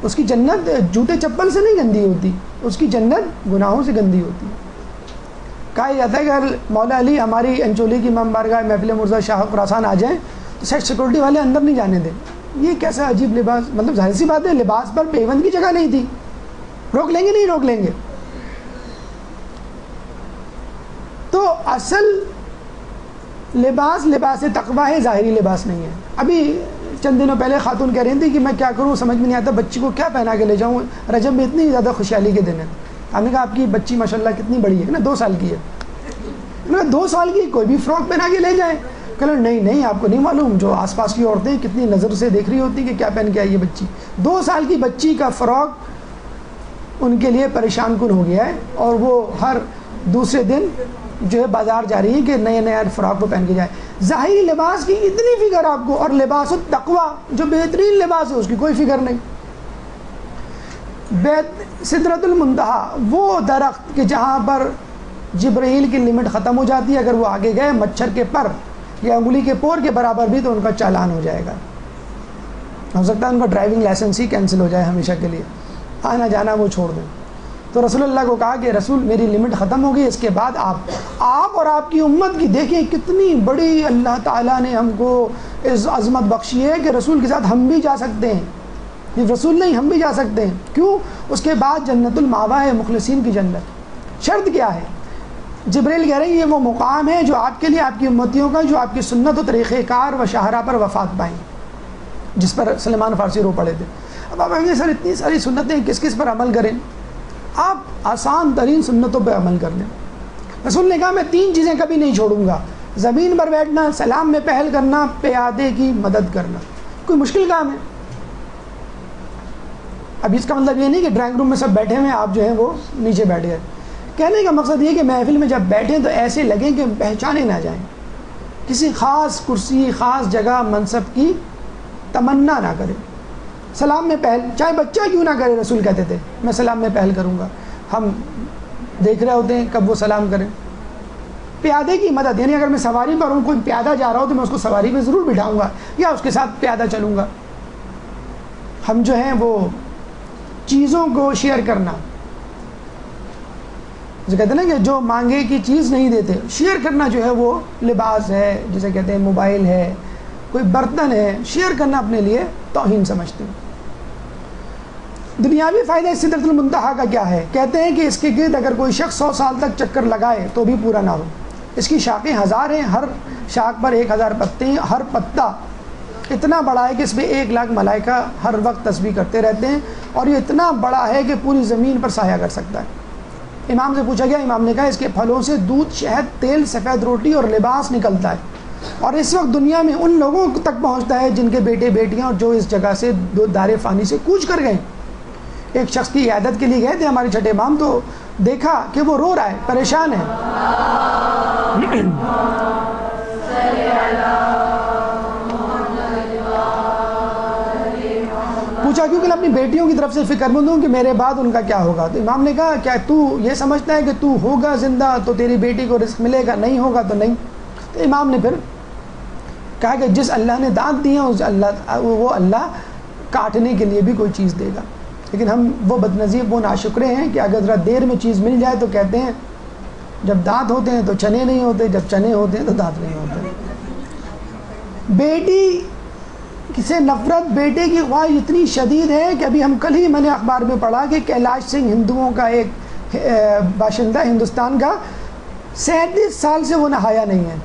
A: اس کی جنت جوتے چپل سے نہیں گندی ہوتی, اس کی جنت گناہوں سے گندی ہوتی. کہا جاتا ہے کہ اگر مولا علی ہماری انچولی کی امام بارگاہ محفل مرزا شاہ خراسان آ جائیں تو سیکورٹی والے اندر نہیں جانے دیں. یہ کیسا عجیب لباس, مطلب ظاہر سی بات ہے لباس پر پیوند کی جگہ نہیں تھی. روک لیں گے نہیں روک لیں گے. تو اصل لباس لباس تقویٰ ہے, ظاہری لباس نہیں ہے. ابھی چند دنوں پہلے خاتون کہہ رہی تھی کہ میں کیا کروں, سمجھ میں نہیں آتا بچی کو کیا پہنا کے لے جاؤں, رجب میں اتنی زیادہ خوشحالی کے دن ہے. ہم نے کہا آپ کی بچی ماشاءاللہ کتنی بڑی ہے نا, 2 سال کی ہے. میں کہا 2 سال کی کوئی بھی فراک پہنا کے لے جائیں؟ کہ نہیں آپ کو نہیں معلوم, جو آس پاس کی عورتیں کتنی نظر سے دیکھ رہی ہوتی کہ کیا پہن کے آئی ہے بچی. 2 سال کی بچی کا فراک ان کے لیے پریشان کن ہو گیا ہے, اور وہ ہر دوسرے دن جو ہے بازار جا رہی ہے کہ نئے فراق کو پہن کے جائے. ظاہری لباس کی اتنی فکر آپ کو, اور لباس التقویٰ جو بہترین لباس ہے اس کی کوئی فکر نہیں. سدرۃ المنتہا وہ درخت کہ جہاں پر جبرائیل کی لمٹ ختم ہو جاتی ہے, اگر وہ آگے گئے مچھر کے پر یا انگلی کے پور کے برابر بھی تو ان کا چالان ہو جائے گا. ہو سکتا ہے ان کا ڈرائیونگ لائسنس ہی کینسل ہو جائے ہمیشہ کے لیے, آنا جانا وہ چھوڑ دیں. تو رسول اللہ کو کہا کہ رسول میری لمٹ ختم ہو گئی, اس کے بعد آپ اور آپ کی امت کی دیکھیں کتنی بڑی اللہ تعالیٰ نے ہم کو عظمت بخشی ہے کہ رسول کے ساتھ ہم بھی جا سکتے ہیں. یہ رسول نہیں, ہم بھی جا سکتے ہیں. کیوں؟ اس کے بعد جنت المأویٰ ہے, مخلصین کی جنت. شرط کیا ہے؟ جبریل کہہ رہے ہیں یہ وہ مقام ہے جو آپ کے لیے, آپ کی امتیوں کا, جو آپ کی سنت و طریقہ کار و شاہراہ پر وفات پائیں, جس پر سلمان فارسی رو پڑے تھے. اب آپ ہمیں سر اتنی ساری سنتیں کس کس پر عمل کریں؟ آپ آسان ترین سنتوں پہ عمل کر لیں. رسول نے کہا میں 3 چیزیں کبھی نہیں چھوڑوں گا, زمین پر بیٹھنا, سلام میں پہل کرنا, پیادے کی مدد کرنا. کوئی مشکل کام ہے؟ اب اس کا مطلب یہ نہیں کہ ڈرائنگ روم میں سب بیٹھے ہوئے آپ جو ہیں وہ نیچے بیٹھ گئے. کہنے کا مقصد یہ کہ محفل میں جب بیٹھیں تو ایسے لگیں کہ پہچانے نہ جائیں, کسی خاص کرسی, خاص جگہ, منصب کی تمنا نہ کریں. سلام میں پہل, چاہے بچہ کیوں نہ کرے, رسول کہتے تھے میں سلام میں پہل کروں گا. ہم دیکھ رہے ہوتے ہیں کب وہ سلام کریں. پیادے کی مدد, یعنی اگر میں سواری پر ہوں, کوئی پیادہ جا رہا ہو تو میں اس کو سواری میں ضرور بٹھاؤں گا یا اس کے ساتھ پیادہ چلوں گا. ہم جو ہیں وہ چیزوں کو شیئر کرنا, جو کہتے ہیں نا کہ جو مانگے کی چیز نہیں دیتے, شیئر کرنا جو ہے وہ لباس ہے, جسے کہتے ہیں موبائل ہے, کوئی برتن ہے, شیئر کرنا اپنے لیے توہین سمجھتے ہیں. دنیاوی فائدہ سدرۃ المنتہا کا کیا ہے؟ کہتے ہیں کہ اس کے گرد اگر کوئی شخص 100 سال تک چکر لگائے تو بھی پورا نہ ہو. اس کی شاخیں 1000 ہیں, ہر شاخ پر 1000 پتے ہیں. ہر پتا اتنا بڑا ہے کہ اس میں 1 لاکھ ملائکہ ہر وقت تسبیح کرتے رہتے ہیں, اور یہ اتنا بڑا ہے کہ پوری زمین پر سایہ کر سکتا ہے. امام سے پوچھا گیا, امام نے کہا اس کے پھلوں سے دودھ, شہد, تیل, سفید روٹی اور لباس نکلتا ہے, اور اس وقت دنیا میں ان لوگوں تک پہنچتا ہے جن کے بیٹے بیٹیاں اور جو اس جگہ سے دار فانی سے کوچ کر گئے. ایک شخص کی عیادت کے لیے گئے تھے ہمارے چھٹے امام, تو دیکھا کہ وہ رو رہا ہے, پریشان ہے. پوچھا کیوں کہ اپنی بیٹیوں کی طرف سے فکر مند ہوں کہ میرے بعد ان کا کیا ہوگا. تو امام نے کہا کیا تو یہ سمجھتا ہے کہ تو ہوگا زندہ تو تیری بیٹی کو رزق ملے گا, نہیں ہوگا تو نہیں. تو امام نے پھر کہا کہ جس اللہ نے دانت دیے ہیں وہ اللہ کاٹنے کے لیے بھی کوئی چیز دے گا. لیکن ہم وہ بدنصیب, وہ ناشکرے ہیں کہ اگر ذرا دیر میں چیز مل جائے تو کہتے ہیں جب دانت ہوتے ہیں تو چنے نہیں ہوتے, جب چنے ہوتے ہیں تو دانت نہیں ہوتے. بیٹی سے نفرت, بیٹے کی خواہش اتنی شدید ہے کہ ابھی کل ہی میں نے اخبار میں پڑھا کہ کیلاش سنگھ ہندوؤں کا ایک باشندہ ہندوستان کا 37 سال سے وہ نہایا نہیں ہے.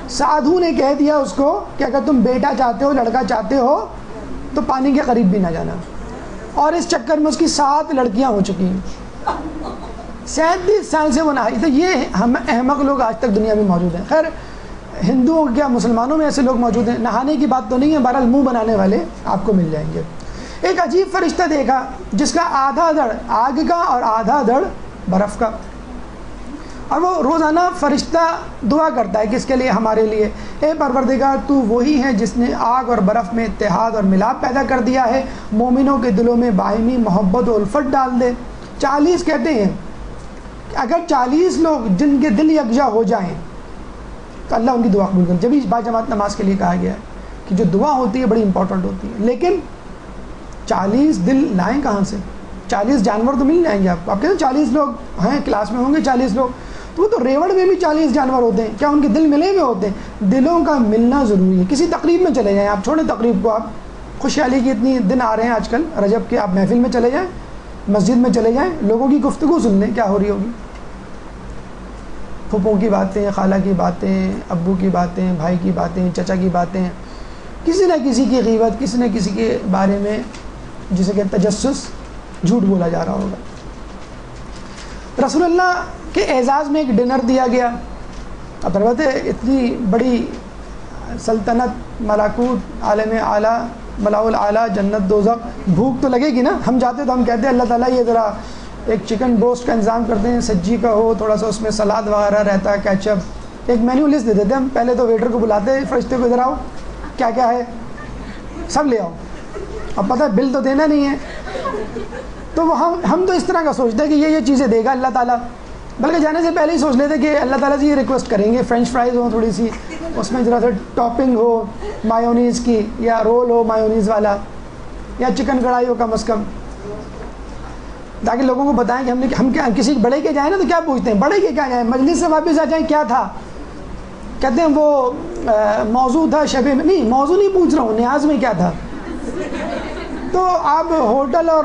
A: سادھو نے کہہ دیا اس کو کہ اگر تم بیٹا چاہتے ہو, لڑکا چاہتے ہو تو پانی کے قریب بھی نہ جانا, اور اس چکر میں اس کی 7 لڑکیاں ہو چکی ہیں. 37 سال سے وہ نہائی. تو یہ ہم احمق لوگ آج تک دنیا میں موجود ہیں. خیر ہندوؤں کیا مسلمانوں میں ایسے لوگ موجود ہیں, نہانے کی بات تو نہیں ہے, بہرحال منہ بنانے والے آپ کو مل جائیں گے. ایک عجیب فرشتہ دیکھا جس کا آدھا دڑ آگ کا اور آدھا دڑ برف کا, اور وہ روزانہ فرشتہ دعا کرتا ہے کس کے لیے؟ ہمارے لیے. اے پروردگار تو وہی ہے جس نے آگ اور برف میں اتحاد اور ملاپ پیدا کر دیا ہے، مومنوں کے دلوں میں باہمی محبت و الفت ڈال دے. 40 کہتے ہیں کہ اگر 40 لوگ جن کے دل یکجا ہو جائیں تو اللہ ان کی دعا قبول کرے. جبھی باجماعت نماز کے لیے کہا گیا ہے کہ جو دعا ہوتی ہے بڑی امپورٹنٹ ہوتی ہے. لیکن 40 دل لائیں کہاں سے؟ 40 جانور تو مل جائیں گے آپ کو. آپ کہتے ہیں 40 لوگ ہیں کلاس میں ہوں گے 40 لوگ، تو وہ تو ریوڑ میں بھی 40 جانور ہوتے ہیں. کیا ان کے دل ملے ہوئے ہوتے ہیں؟ دلوں کا ملنا ضروری ہے. کسی تقریب میں چلے جائیں، آپ چھوڑیں تقریب کو، آپ خوشحالی کی اتنی دن آ رہے ہیں آج کل رجب کے، آپ محفل میں چلے جائیں، مسجد میں چلے جائیں، لوگوں کی گفتگو سن لیں کیا ہو رہی ہوگی. پھپھوں کی باتیں، خالہ کی باتیں، ابو کی باتیں، بھائی کی باتیں، چچا کی باتیں، کسی نہ کسی کی غیبت، کسی نہ کسی کے بارے میں جسے کہ تجسس، جھوٹ بولا جا رہا ہوگا. رسول اللہ کے اعزاز میں ایک ڈنر دیا گیا. اب البتہ اتنی بڑی سلطنت، ملکوت، عالم اعلیٰ، ملاء الاعلیٰ، جنت دوزخ، بھوک تو لگے گی نا. ہم جاتے تو ہم کہتے ہیں اللہ تعالیٰ یہ ذرا ایک چکن بوسٹ کا انتظام کرتے ہیں، سجی کا ہو، تھوڑا سا اس میں سلاد وغیرہ رہتا ہے، کیچپ، ایک مینیو لسٹ دے دیتے ہیں ہم. پہلے تو ویٹر کو بلاتے ہیں، فرشتے کو ادھر آؤ، کیا کیا ہے سب لے آؤ. اب پتہ ہے بل تو دینا نہیں ہے، تو وہ ہم تو اس طرح کا سوچتے ہیں کہ یہ چیزیں دے گا اللہ تعالیٰ. بلکہ جانے سے پہلے ہی سوچ لیتے کہ اللہ تعالیٰ سے یہ ریکویسٹ کریں گے فرینچ فرائز ہوں تھوڑی سی، اس میں ذرا سا ٹاپنگ ہو مایونیز کی، یا رول ہو مایونیز والا، یا چکن کڑھائی ہو کم از کم، تاکہ لوگوں کو بتائیں کہ ہم کسی بڑے کے جائیں نا تو کیا پوچھتے ہیں، بڑے کے کیا جائیں، مجلس سے واپس آ جائیں کیا تھا، کہتے ہیں وہ موضوع تھا شب میں، نہیں موضوع نہیں پوچھ رہا ہوں، نیاز میں کیا تھا. تو آپ ہوٹل اور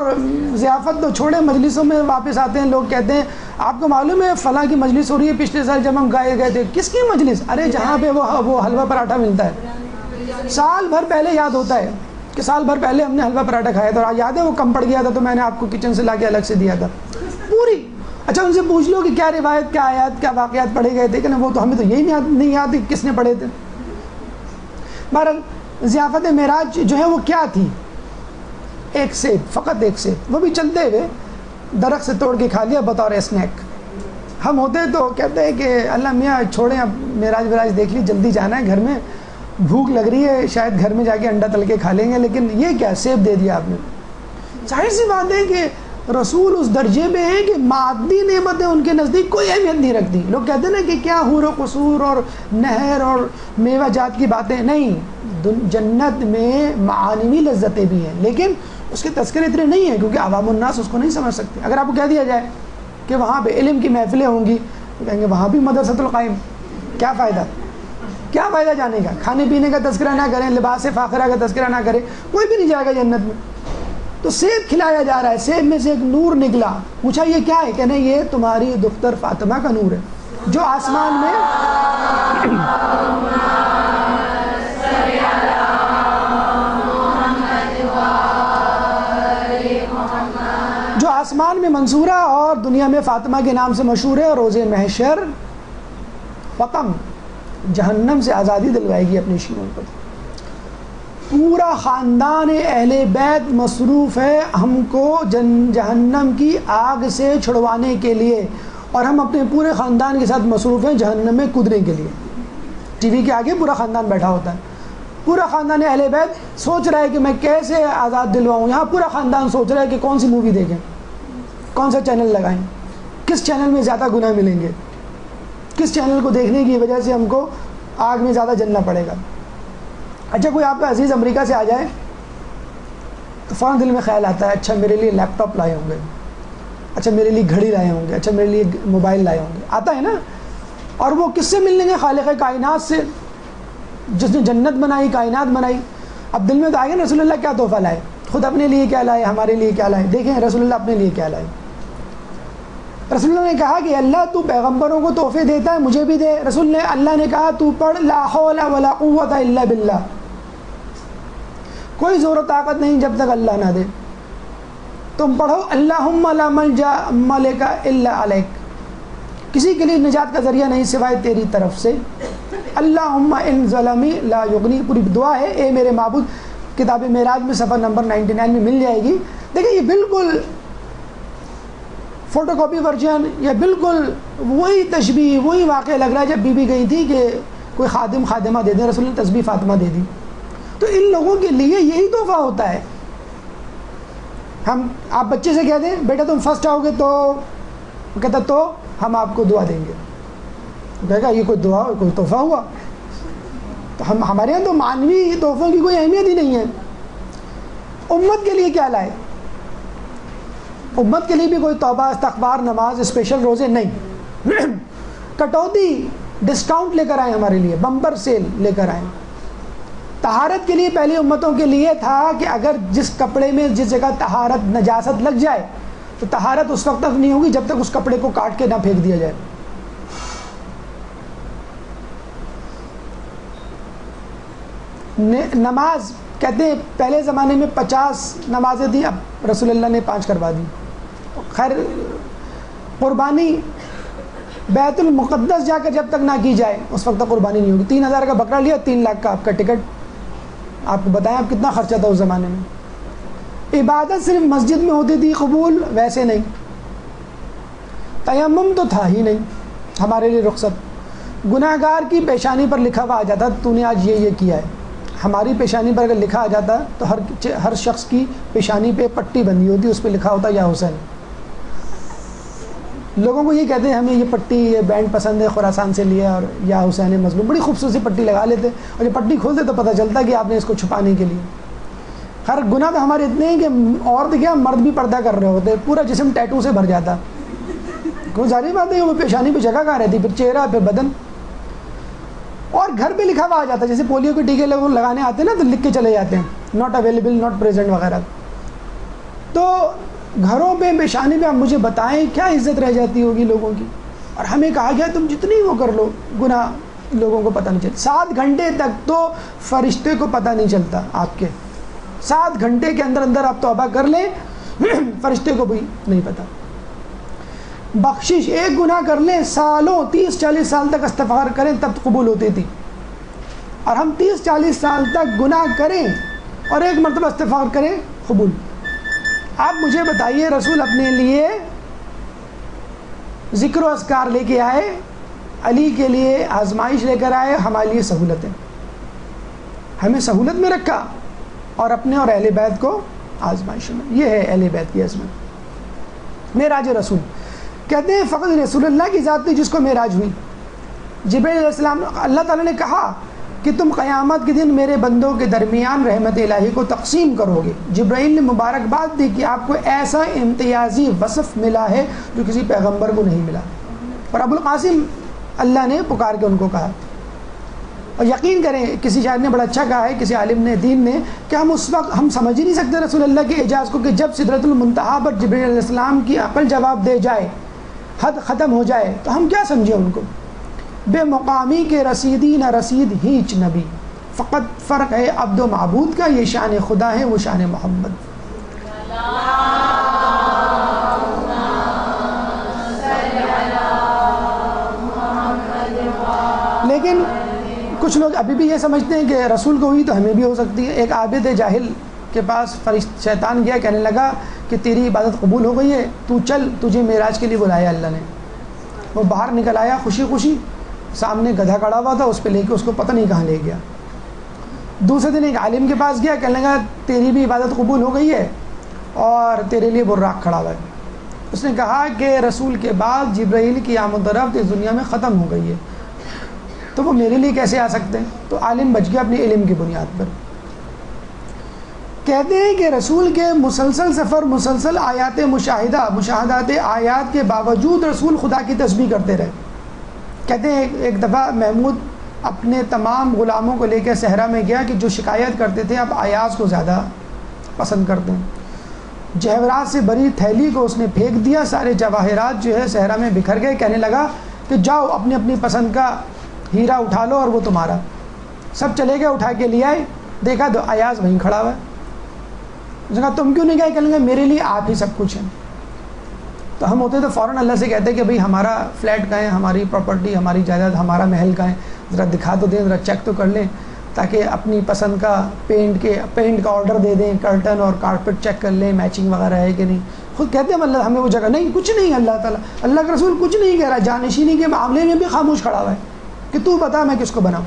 A: ضیافت تو چھوڑیں، مجلسوں میں واپس آتے ہیں، لوگ کہتے ہیں آپ کو معلوم ہے فلاں کی مجلس ہو رہی ہے، پچھلے سال جب ہم گئے تھے. کس کی مجلس؟ ارے جہاں پہ وہ حلوہ پراٹھا ملتا ہے. سال بھر پہلے یاد ہوتا ہے کہ سال بھر پہلے ہم نے حلوہ پراٹھا کھایا تھا، اور یاد ہے وہ کم پڑ گیا تھا تو میں نے آپ کو کچن سے لا کے الگ سے دیا تھا پوری. اچھا ان سے پوچھ لو کہ کیا روایت، کیا آیات، کیا واقعات پڑھے گئے تھے کہ نا، وہ تو ہمیں تو یہی نہیں یاد کس نے پڑھے تھے. بہرحال ضیافت معراج جو ہے وہ کیا تھی؟ ایک سیب، فقط ایک سیب، وہ بھی چلتے ہوئے درخت سے توڑ کے کھا لیا بطور اسنیک. ہم ہوتے تو کہتے ہیں کہ اللہ میاں چھوڑیں، اب معراج وراج دیکھ لی، جلدی جانا ہے گھر میں، بھوک لگ رہی ہے، شاید گھر میں جا کے انڈا تل کے کھا لیں گے. لیکن یہ کیا سیب دے دیا آپ نے. ظاہر سی بات ہے کہ رسول اس درجے میں ہیں کہ مادی نعمتیں ان کے نزدیک کوئی اہمیت نہیں رکھتی. لوگ کہتے ہیں نا کہ کیا حور و قصور اور نہر اور میوہ جات کی باتیں، نہیں، جنت میں معانوی لذتیں بھی ہیں، لیکن اس کے تذکرے اتنے نہیں ہیں کیونکہ عوام الناس اس کو نہیں سمجھ سکتے. اگر آپ کو کہہ دیا جائے کہ وہاں پہ علم کی محفلیں ہوں گی تو کہیں گے وہاں بھی مدرسۃ القائم، کیا فائدہ، کیا فائدہ جانے کا؟ کھانے پینے کا تذکرہ نہ کریں، لباس فاخرہ کا تذکرہ نہ کریں، کوئی بھی نہیں جائے گا جنت میں. تو سیب کھلایا جا رہا ہے، سیب میں سے ایک نور نکلا. پوچھا یہ کیا ہے؟ کہنے یہ تمہاری دختر فاطمہ کا نور ہے جو آسمان میں منصورہ اور دنیا میں فاطمہ کے نام سے مشہور ہے. اور روز محشر فقم جہنم سے آزادی دلوائے گی اپنے شیعوں پر. پورا خاندان اہل بیت مصروف ہے ہم کو جہنم کی آگ سے چھڑوانے کے لیے، اور ہم اپنے پورے خاندان کے ساتھ مصروف ہیں جہنم میں کودنے کے لیے. ٹی وی کے آگے پورا خاندان بیٹھا ہوتا ہے، پورا خاندان اہل بیت سوچ رہا ہے کہ میں کیسے آزاد دلواؤں. یہاں پورا خاندان سوچ رہا ہے کہ کون سی مووی دیکھیں، کون سا چینل لگائیں، کس چینل میں زیادہ گناہ ملیں گے، کس چینل کو دیکھنے کی وجہ سے ہم کو آگ میں زیادہ جلنا پڑے گا. اچھا کوئی آپ کا عزیز امریکہ سے آ جائے تو فوراً دل میں خیال آتا ہے اچھا میرے لیے لیپ ٹاپ لائے ہوں گے، اچھا میرے لیے گھڑی لائے ہوں گے، اچھا میرے لیے موبائل لائے ہوں گے. آتا ہے نا. اور وہ کس سے ملیں گے؟ خالق کائنات سے، جس نے جنت بنائی، کائنات بنائی. اب دل میں تو آئے گا رسول اللہ کیا تحفہ لائے، خود اپنے لیے کیا لائے، ہمارے لیے کیا لائے. دیکھیں رسول اللہ اپنے لیے کیا لائے. رسول اللہ نے کہا کہ اللہ تو پیغمبروں کو تحفے دیتا ہے، مجھے بھی دے. اللہ نے کہا تو پڑھ لا حول ولا قوت الا باللہ، کوئی زور و طاقت نہیں جب تک اللہ نہ دے. تم پڑھو اللہم لا ملجا ملک الا علیک، کسی کے لیے نجات کا ذریعہ نہیں سوائے تیری طرف سے. اللہم ان ظلمی لا یغنی، پوری دعا ہے اے میرے معبود. کتاب معراج میں صفحہ نمبر 99 میں مل جائے گی. دیکھیں یہ بالکل فوٹو کاپی ورژن یا بالکل وہی تشبیہ وہی واقعہ لگ رہا ہے جب بی بی گئی تھی کہ کوئی خادم خادمہ دے دیں، رسول نے تسبیح فاطمہ دے دی. تو ان لوگوں کے لیے یہی تحفہ ہوتا ہے. آپ بچے سے کہہ دیں بیٹا تم فرسٹ آؤ گے تو کہتا تو ہم آپ کو دعا دیں گے، کہے گا یہ کوئی دعا کوئی تحفہ ہوا؟ تو ہمارے یہاں تو معنوی تحفوں کی کوئی اہمیت ہی نہیں ہے. امت کے لیے کیا لائے؟ امت کے لیے بھی کوئی توبہ استغفار نماز اسپیشل روزے نہیں. کٹوتی ڈسکاؤنٹ لے کر آئے ہمارے لیے، بمپر سیل لے کر آئے. طہارت کے لیے پہلی امتوں کے لیے تھا کہ اگر جس کپڑے میں جس جگہ طہارت نجاست لگ جائے تو طہارت اس وقت تک نہیں ہوگی جب تک اس کپڑے کو کاٹ کے نہ پھینک دیا جائے. نماز کہتے ہیں پہلے زمانے میں 50 نمازیں تھیں، اب رسول اللہ نے 5 کروا دی. خیر قربانی بیت المقدس جا کر جب تک نہ کی جائے اس وقت تک قربانی نہیں ہوگی. 3000 کا بکرا لیا، 3 لاکھ کا آپ کا ٹکٹ. آپ کو بتائیں آپ کتنا خرچہ تھا اس زمانے میں. عبادت صرف مسجد میں ہوتی تھی قبول، ویسے نہیں. تیمم تو تھا ہی نہیں ہمارے لیے رخصت. گناہ گار کی پیشانی پر لکھا ہوا آ جاتا تو نے آج یہ کیا ہے. ہماری پیشانی پر اگر لکھا آ جاتا تو ہر شخص کی پیشانی پہ پٹی بندھی ہوتی، اس پہ لکھا ہوتا یا حسین. لوگوں کو یہ کہتے ہیں ہمیں یہ پٹی یہ بینڈ پسند ہے خراسان سے لیا اور یا حسین مظلوم، بڑی خوبصورت پٹی لگا لیتے اور جب پٹی کھولتے تو پتہ چلتا کہ آپ نے اس کو چھپانے کے لیے. ہر گناہ تو ہمارے اتنے ہیں کہ عورت کیا مرد بھی پردہ کر رہے ہوتے، پورا جسم ٹیٹو سے بھر جاتا. کوئی ظاہری بات ہے وہ پیشانی پہ جگہ کہاں رہتی، پھر چہرہ پھر بدن. اور گھر پہ لکھا ہوا آ جاتا ہے، جیسے پولیو کے ٹیکے لوگ لگانے آتے ہیں نا تو لکھ کے چلے جاتے ہیں ناٹ اویلیبل ناٹ پریزنٹ وغیرہ. تو گھروں پہ پیشانی پہ آپ مجھے بتائیں کیا عزت رہ جاتی ہوگی لوگوں کی. اور ہمیں کہا گیا تم جتنی وہ کر لو گناہ لوگوں کو پتہ نہیں چلتا. 7 گھنٹے تک تو فرشتے کو پتہ نہیں چلتا آپ کے. 7 گھنٹے کے اندر اندر آپ توبہ کر لیں فرشتے کو بھی نہیں پتہ. بخشش ایک گناہ کر لیں سالوں 30-40 سال تک استغفار کریں تب قبول ہوتی تھی. اور ہم 30-40 سال تک گناہ کریں اور ایک مرتبہ استغفار کریں قبول. آپ مجھے بتائیے رسول اپنے لیے ذکر و اذکار لے کے آئے، علی کے لیے آزمائش لے کر آئے، ہمارے لیے سہولتیں. ہمیں سہولت میں رکھا اور اپنے اور اہل بیت کو آزمائش میں. یہ ہے اہل بیت کی عظمت. معراج رسول کہتے ہیں فقط رسول اللہ کی ذات تھی جس کو معراج ہوئی. جبریل علیہ السلام اللہ تعالیٰ نے کہا کہ تم قیامت کے دن میرے بندوں کے درمیان رحمت الہی کو تقسیم کرو گے. جبرائیل نے مبارکباد دی کہ آپ کو ایسا امتیازی وصف ملا ہے جو کسی پیغمبر کو نہیں ملا. اور ابو القاسم اللہ نے پکار کے ان کو کہا. اور یقین کریں کسی شاعر نے بڑا اچھا کہا ہے، کسی عالم نے دین نے، کہ ہم اس وقت ہم سمجھ ہی نہیں سکتے رسول اللہ کے اعجاز کو کہ جب سدرۃ المنتہا پر جبرائیل علیہ السلام کی عقل جواب دے جائے، حد ختم ہو جائے تو ہم کیا سمجھیں ان کو. بے مقامی کے رسیدی نہ رسید ہیچ نبی، فقط فرق ہے عبد و معبود کا، یہ شان خدا ہے وہ شان محمد. لیکن کچھ لوگ ابھی بھی یہ سمجھتے ہیں کہ رسول کو ہوئی تو ہمیں بھی ہو سکتی ہے. ایک عابد جاہل کے پاس شیطان گیا، کہنے لگا کہ تیری عبادت قبول ہو گئی ہے، تو چل تجھے معراج کے لیے بلایا اللہ نے. وہ باہر نکل آیا خوشی خوشی، سامنے گدھا کھڑا ہوا تھا، اس پہ لے کے اس کو پتہ نہیں کہاں لے گیا. دوسرے دن ایک عالم کے پاس گیا، کہنے لگا تیری بھی عبادت قبول ہو گئی ہے اور تیرے لیے براق کھڑا ہوا ہے. اس نے کہا کہ رسول کے بعد جبرائیل کی آمد و رفت اس دنیا میں ختم ہو گئی ہے تو وہ میرے لیے کیسے آ سکتے ہیں. تو عالم بچ گیا اپنے علم کی بنیاد پر. کہتے ہیں کہ رسول کے مسلسل سفر، مسلسل آیات مشاہدات آیات کے باوجود رسول خدا کی تسبیح کرتے رہے. کہتے ہیں ایک دفعہ محمود اپنے تمام غلاموں کو لے کے صحرا میں گیا کہ جو شکایت کرتے تھے اب آیاز کو زیادہ پسند کرتے ہیں. جواہرات سے بری تھیلی کو اس نے پھینک دیا، سارے جواہرات جو ہے صحرا میں بکھر گئے. کہنے لگا کہ جاؤ اپنی اپنی پسند کا ہیرا اٹھا لو اور وہ تمہارا. سب چلے گئے، اٹھا کے لے آئے، دیکھا تو آیاز وہیں کھڑا ہوا ہے. اس نے کہا تم کیوں نہیں گئے؟ کہنے لگا میرے لیے آپ ہی سب کچھ ہیں. تو ہم ہوتے تو فوراً اللہ سے کہتے کہ بھئی ہمارا فلیٹ کہاں ہے، ہماری پراپرٹی، ہماری جائیداد، ہمارا محل کہاں ہے، ذرا دکھا تو دیں، ذرا چیک تو کر لیں، تاکہ اپنی پسند کا پینٹ کا آرڈر دے دیں، کرٹن اور کارپیٹ چیک کر لیں میچنگ وغیرہ ہے کہ نہیں. خود کہتے ہیں اللہ ہمیں وہ جگہ نہیں، کچھ نہیں، اللہ تعالیٰ اللہ کے رسول کچھ نہیں کہہ رہا، جانشینی کے معاملے میں بھی خاموش کھڑا ہوا ہے کہ تو بتا میں کس کو بناؤں۔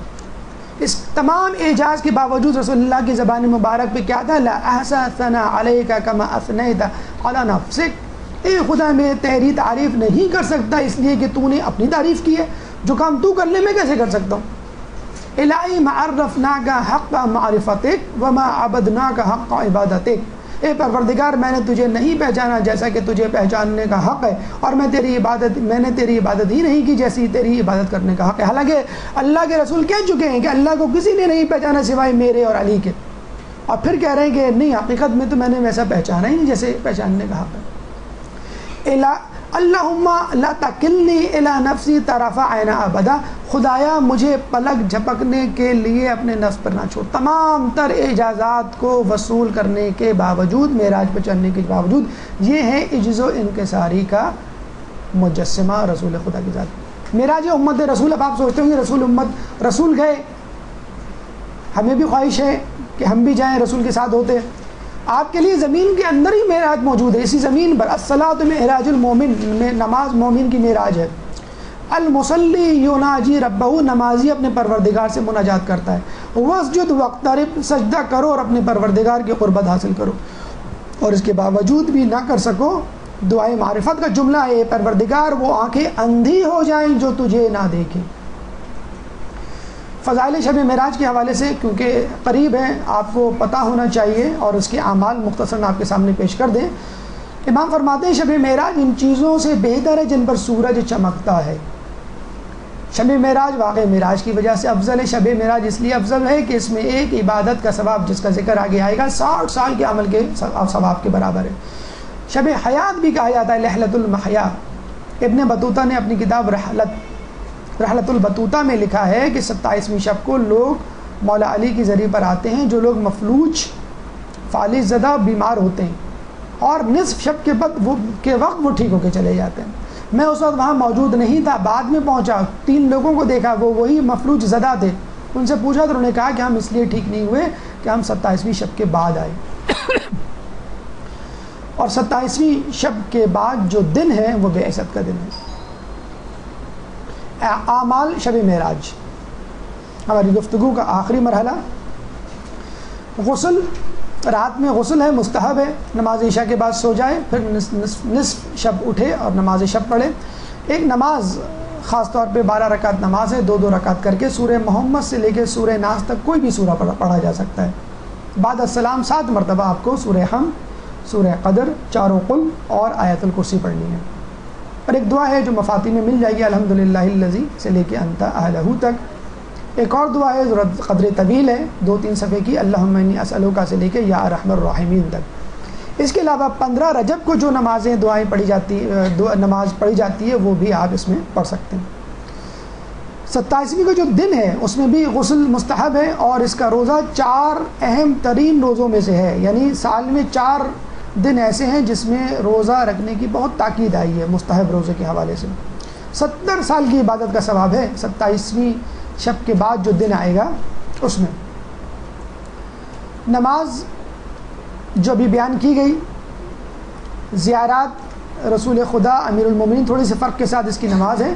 A: اس تمام اعجاز کے باوجود رسول اللہ کی زبان مبارک پہ کیا تھا؟ لا احصی ثناء علیک کما اثنیت علی نفسک، اے خدا میں تیری تعریف نہیں کر سکتا اس لیے کہ تو نے اپنی تعریف کی ہے، جو کام تو کر لے میں کیسے کر سکتا ہوں۔ الہی ما عرفناک حق معرفتک وما عبدناک حق عبادتک، اے پروردگار میں نے تجھے نہیں پہچانا جیسا کہ تجھے پہچاننے کا حق ہے، اور میں نے تیری عبادت ہی نہیں کی جیسی تیری عبادت کرنے کا حق ہے۔ حالانکہ اللہ کے رسول کہہ چکے ہیں کہ اللہ کو کسی نے نہیں پہچانا سوائے میرے اور علی کے، اور پھر کہہ رہے ہیں کہ نہیں حقیقت میں تو میں نے ویسا پہچانا ہی نہیں جیسے پہچاننے کا حق ہے۔ اللہم لا تکلنی الی نفسی طرف عین ابدا، خدایا مجھے پلک جھپکنے کے لیے اپنے نفس پر نہ چھوڑ۔ تمام تر اعجازات کو وصول کرنے کے باوجود، معراج پہ چڑھنے کے باوجود، یہ ہے عجز و انکساری کا مجسمہ رسول خدا کی ذات۔ معراج امت رسول، اب آپ سوچتے ہوں گے رسول امت، رسول گئے، ہمیں بھی خواہش ہے کہ ہم بھی جائیں رسول کے ساتھ ہوتے۔ آپ کے لیے زمین کے اندر ہی معراج موجود ہے، اسی زمین پر الصلاۃ معراج المومن، میں نماز مومن کی معراج ہے۔ المصلی یناجی ربہ، نمازی اپنے پروردگار سے مناجات کرتا ہے۔ واسجد واقترب، سجدہ کرو اور اپنے پروردگار کی قربت حاصل کرو، اور اس کے باوجود بھی نہ کر سکو دعائے معرفت کا جملہ ہے، پروردگار وہ آنکھیں اندھی ہو جائیں جو تجھے نہ دیکھیں۔ فضائل شب معراج کے حوالے سے کیونکہ قریب ہیں، آپ کو پتہ ہونا چاہیے اور اس کے اعمال مختصراً آپ کے سامنے پیش کر دیں۔ امام فرماتے ہیں شب معراج ان چیزوں سے بہتر ہے جن پر سورج چمکتا ہے۔ شب معراج واقع معراج کی وجہ سے افضل ہے۔ شب معراج اس لیے افضل ہے کہ اس میں ایک عبادت کا ثواب جس کا ذکر آگے آئے گا 60 سال کے عمل کے ثواب کے برابر ہے۔ شب حیات بھی کہا جاتا ہے لحلۃ المحیا۔ ابن بطوطہ نے اپنی کتاب رحلۃ البطوطہ میں لکھا ہے کہ 27ویں شب کو لوگ مولا علی کے ذریعے پر آتے ہیں، جو لوگ مفلوج، فالج زدہ، بیمار ہوتے ہیں، اور نصف شب کے وقت وہ ٹھیک ہو کے چلے جاتے ہیں۔ میں اس وقت وہاں موجود نہیں تھا، بعد میں پہنچا، 3 لوگوں کو دیکھا، وہ وہی مفلوج زدہ تھے۔ ان سے پوچھا تو انہوں نے کہا کہ ہم اس لیے ٹھیک نہیں ہوئے کہ ہم 27ویں شب کے بعد آئے، اور 27ویں شب کے بعد جو دن ہے وہ بعثت کا دن ہے۔ اعمال شب معراج، ہماری گفتگو کا آخری مرحلہ، غسل۔ رات میں غسل ہے، مستحب ہے، نماز عشاء کے بعد سو جائے، پھر نصف شب اٹھے اور نماز شب پڑھے۔ ایک نماز خاص طور پہ 12 رکعت نماز ہے، 2 رکعت کر کے سورہ محمد سے لے کے سورہ ناس تک کوئی بھی سورہ پڑھا جا سکتا ہے۔ بعد السلام 7 مرتبہ آپ کو سورہ حمد، سورہ قدر، 4 قل اور آیت الکرسی پڑھنی ہے۔ اور ایک دعا ہے جو مفاتی میں مل جائے گی، الحمدللہ الذی سے لے کے انت اہلہ تک۔ ایک اور دعا ہے ضرورت قدر طویل ہے، 2-3 صفحے کی، اللہم انی اسألک سے لے کے یا ارحم الراحمین تک۔ اس کے علاوہ 15 رجب کو جو نمازیں دعائیں نماز پڑھی جاتی ہے وہ بھی آپ اس میں پڑھ سکتے ہیں۔ 27ویں کا جو دن ہے اس میں بھی غسل مستحب ہے، اور اس کا روزہ 4 اہم ترین روزوں میں سے ہے، یعنی سال میں 4 دن ایسے ہیں جس میں روزہ رکھنے کی بہت تاکید آئی ہے مستحب روزے کے حوالے سے۔ 70 سال کی عبادت کا ثواب ہے 27ویں شب کے بعد جو دن آئے گا اس میں۔ نماز جو بھی بیان کی گئی، زیارات رسول خدا امیر المومنین، تھوڑی سی فرق کے ساتھ اس کی نماز ہے،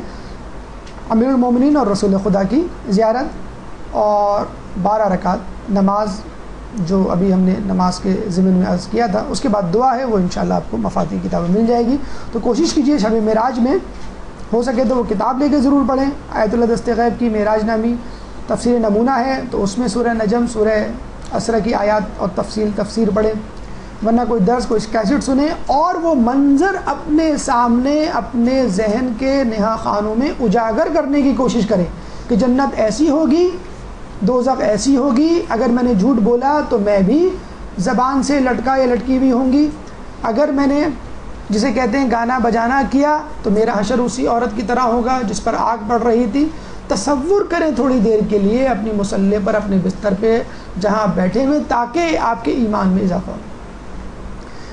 A: امیر المومنین اور رسول خدا کی زیارت، اور 12 رکعت نماز جو ابھی ہم نے نماز کے ضمن میں عرض کیا تھا۔ اس کے بعد دعا ہے، وہ انشاءاللہ آپ کو مفاتی کتابیں مل جائے گی، تو کوشش کیجئے شب معراج میں ہو سکے تو وہ کتاب لے کے ضرور پڑھیں۔ آیت اللہ دست غیب کی معراج نامی تفسیر نمونہ ہے، تو اس میں سورہ نجم، سورہ اسرا کی آیات اور تفسیر پڑھیں، ورنہ کوئی درس، کوئی کیسٹ سنیں، اور وہ منظر اپنے سامنے اپنے ذہن کے نہا خانوں میں اجاگر کرنے کی کوشش کریں کہ جنت ایسی ہوگی، دوزخ ایسی ہوگی، اگر میں نے جھوٹ بولا تو میں بھی زبان سے لٹکا یا لٹکی بھی ہوں گی، اگر میں نے جسے کہتے ہیں گانا بجانا کیا تو میرا حشر اسی عورت کی طرح ہوگا جس پر آگ پڑ رہی تھی۔ تصور کریں تھوڑی دیر کے لیے اپنی مصلی پر، اپنے بستر پہ جہاں آپ بیٹھے ہوئے، تاکہ آپ کے ایمان میں اضافہ ہو۔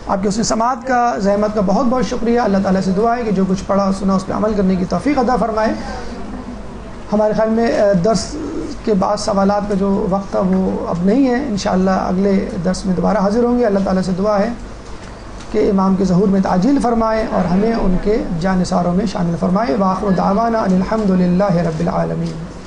A: آپ کی حسن سماعت کا، زحمت کا بہت بہت شکریہ۔ اللہ تعالیٰ سے دعا ہے کہ جو کچھ پڑھا سنا اس پہ عمل کرنے کی توفیق عطا فرمائے۔ ہمارے خیال میں درس کے بعد سوالات کا جو وقت تھا وہ اب نہیں ہے، انشاءاللہ اگلے درس میں دوبارہ حاضر ہوں گے۔ اللہ تعالیٰ سے دعا ہے کہ امام کے ظہور میں تعجیل فرمائے اور ہمیں ان کے جانثاروں میں شامل فرمائے۔ وآخر دعوانا ان الحمد للہ رب العالمین۔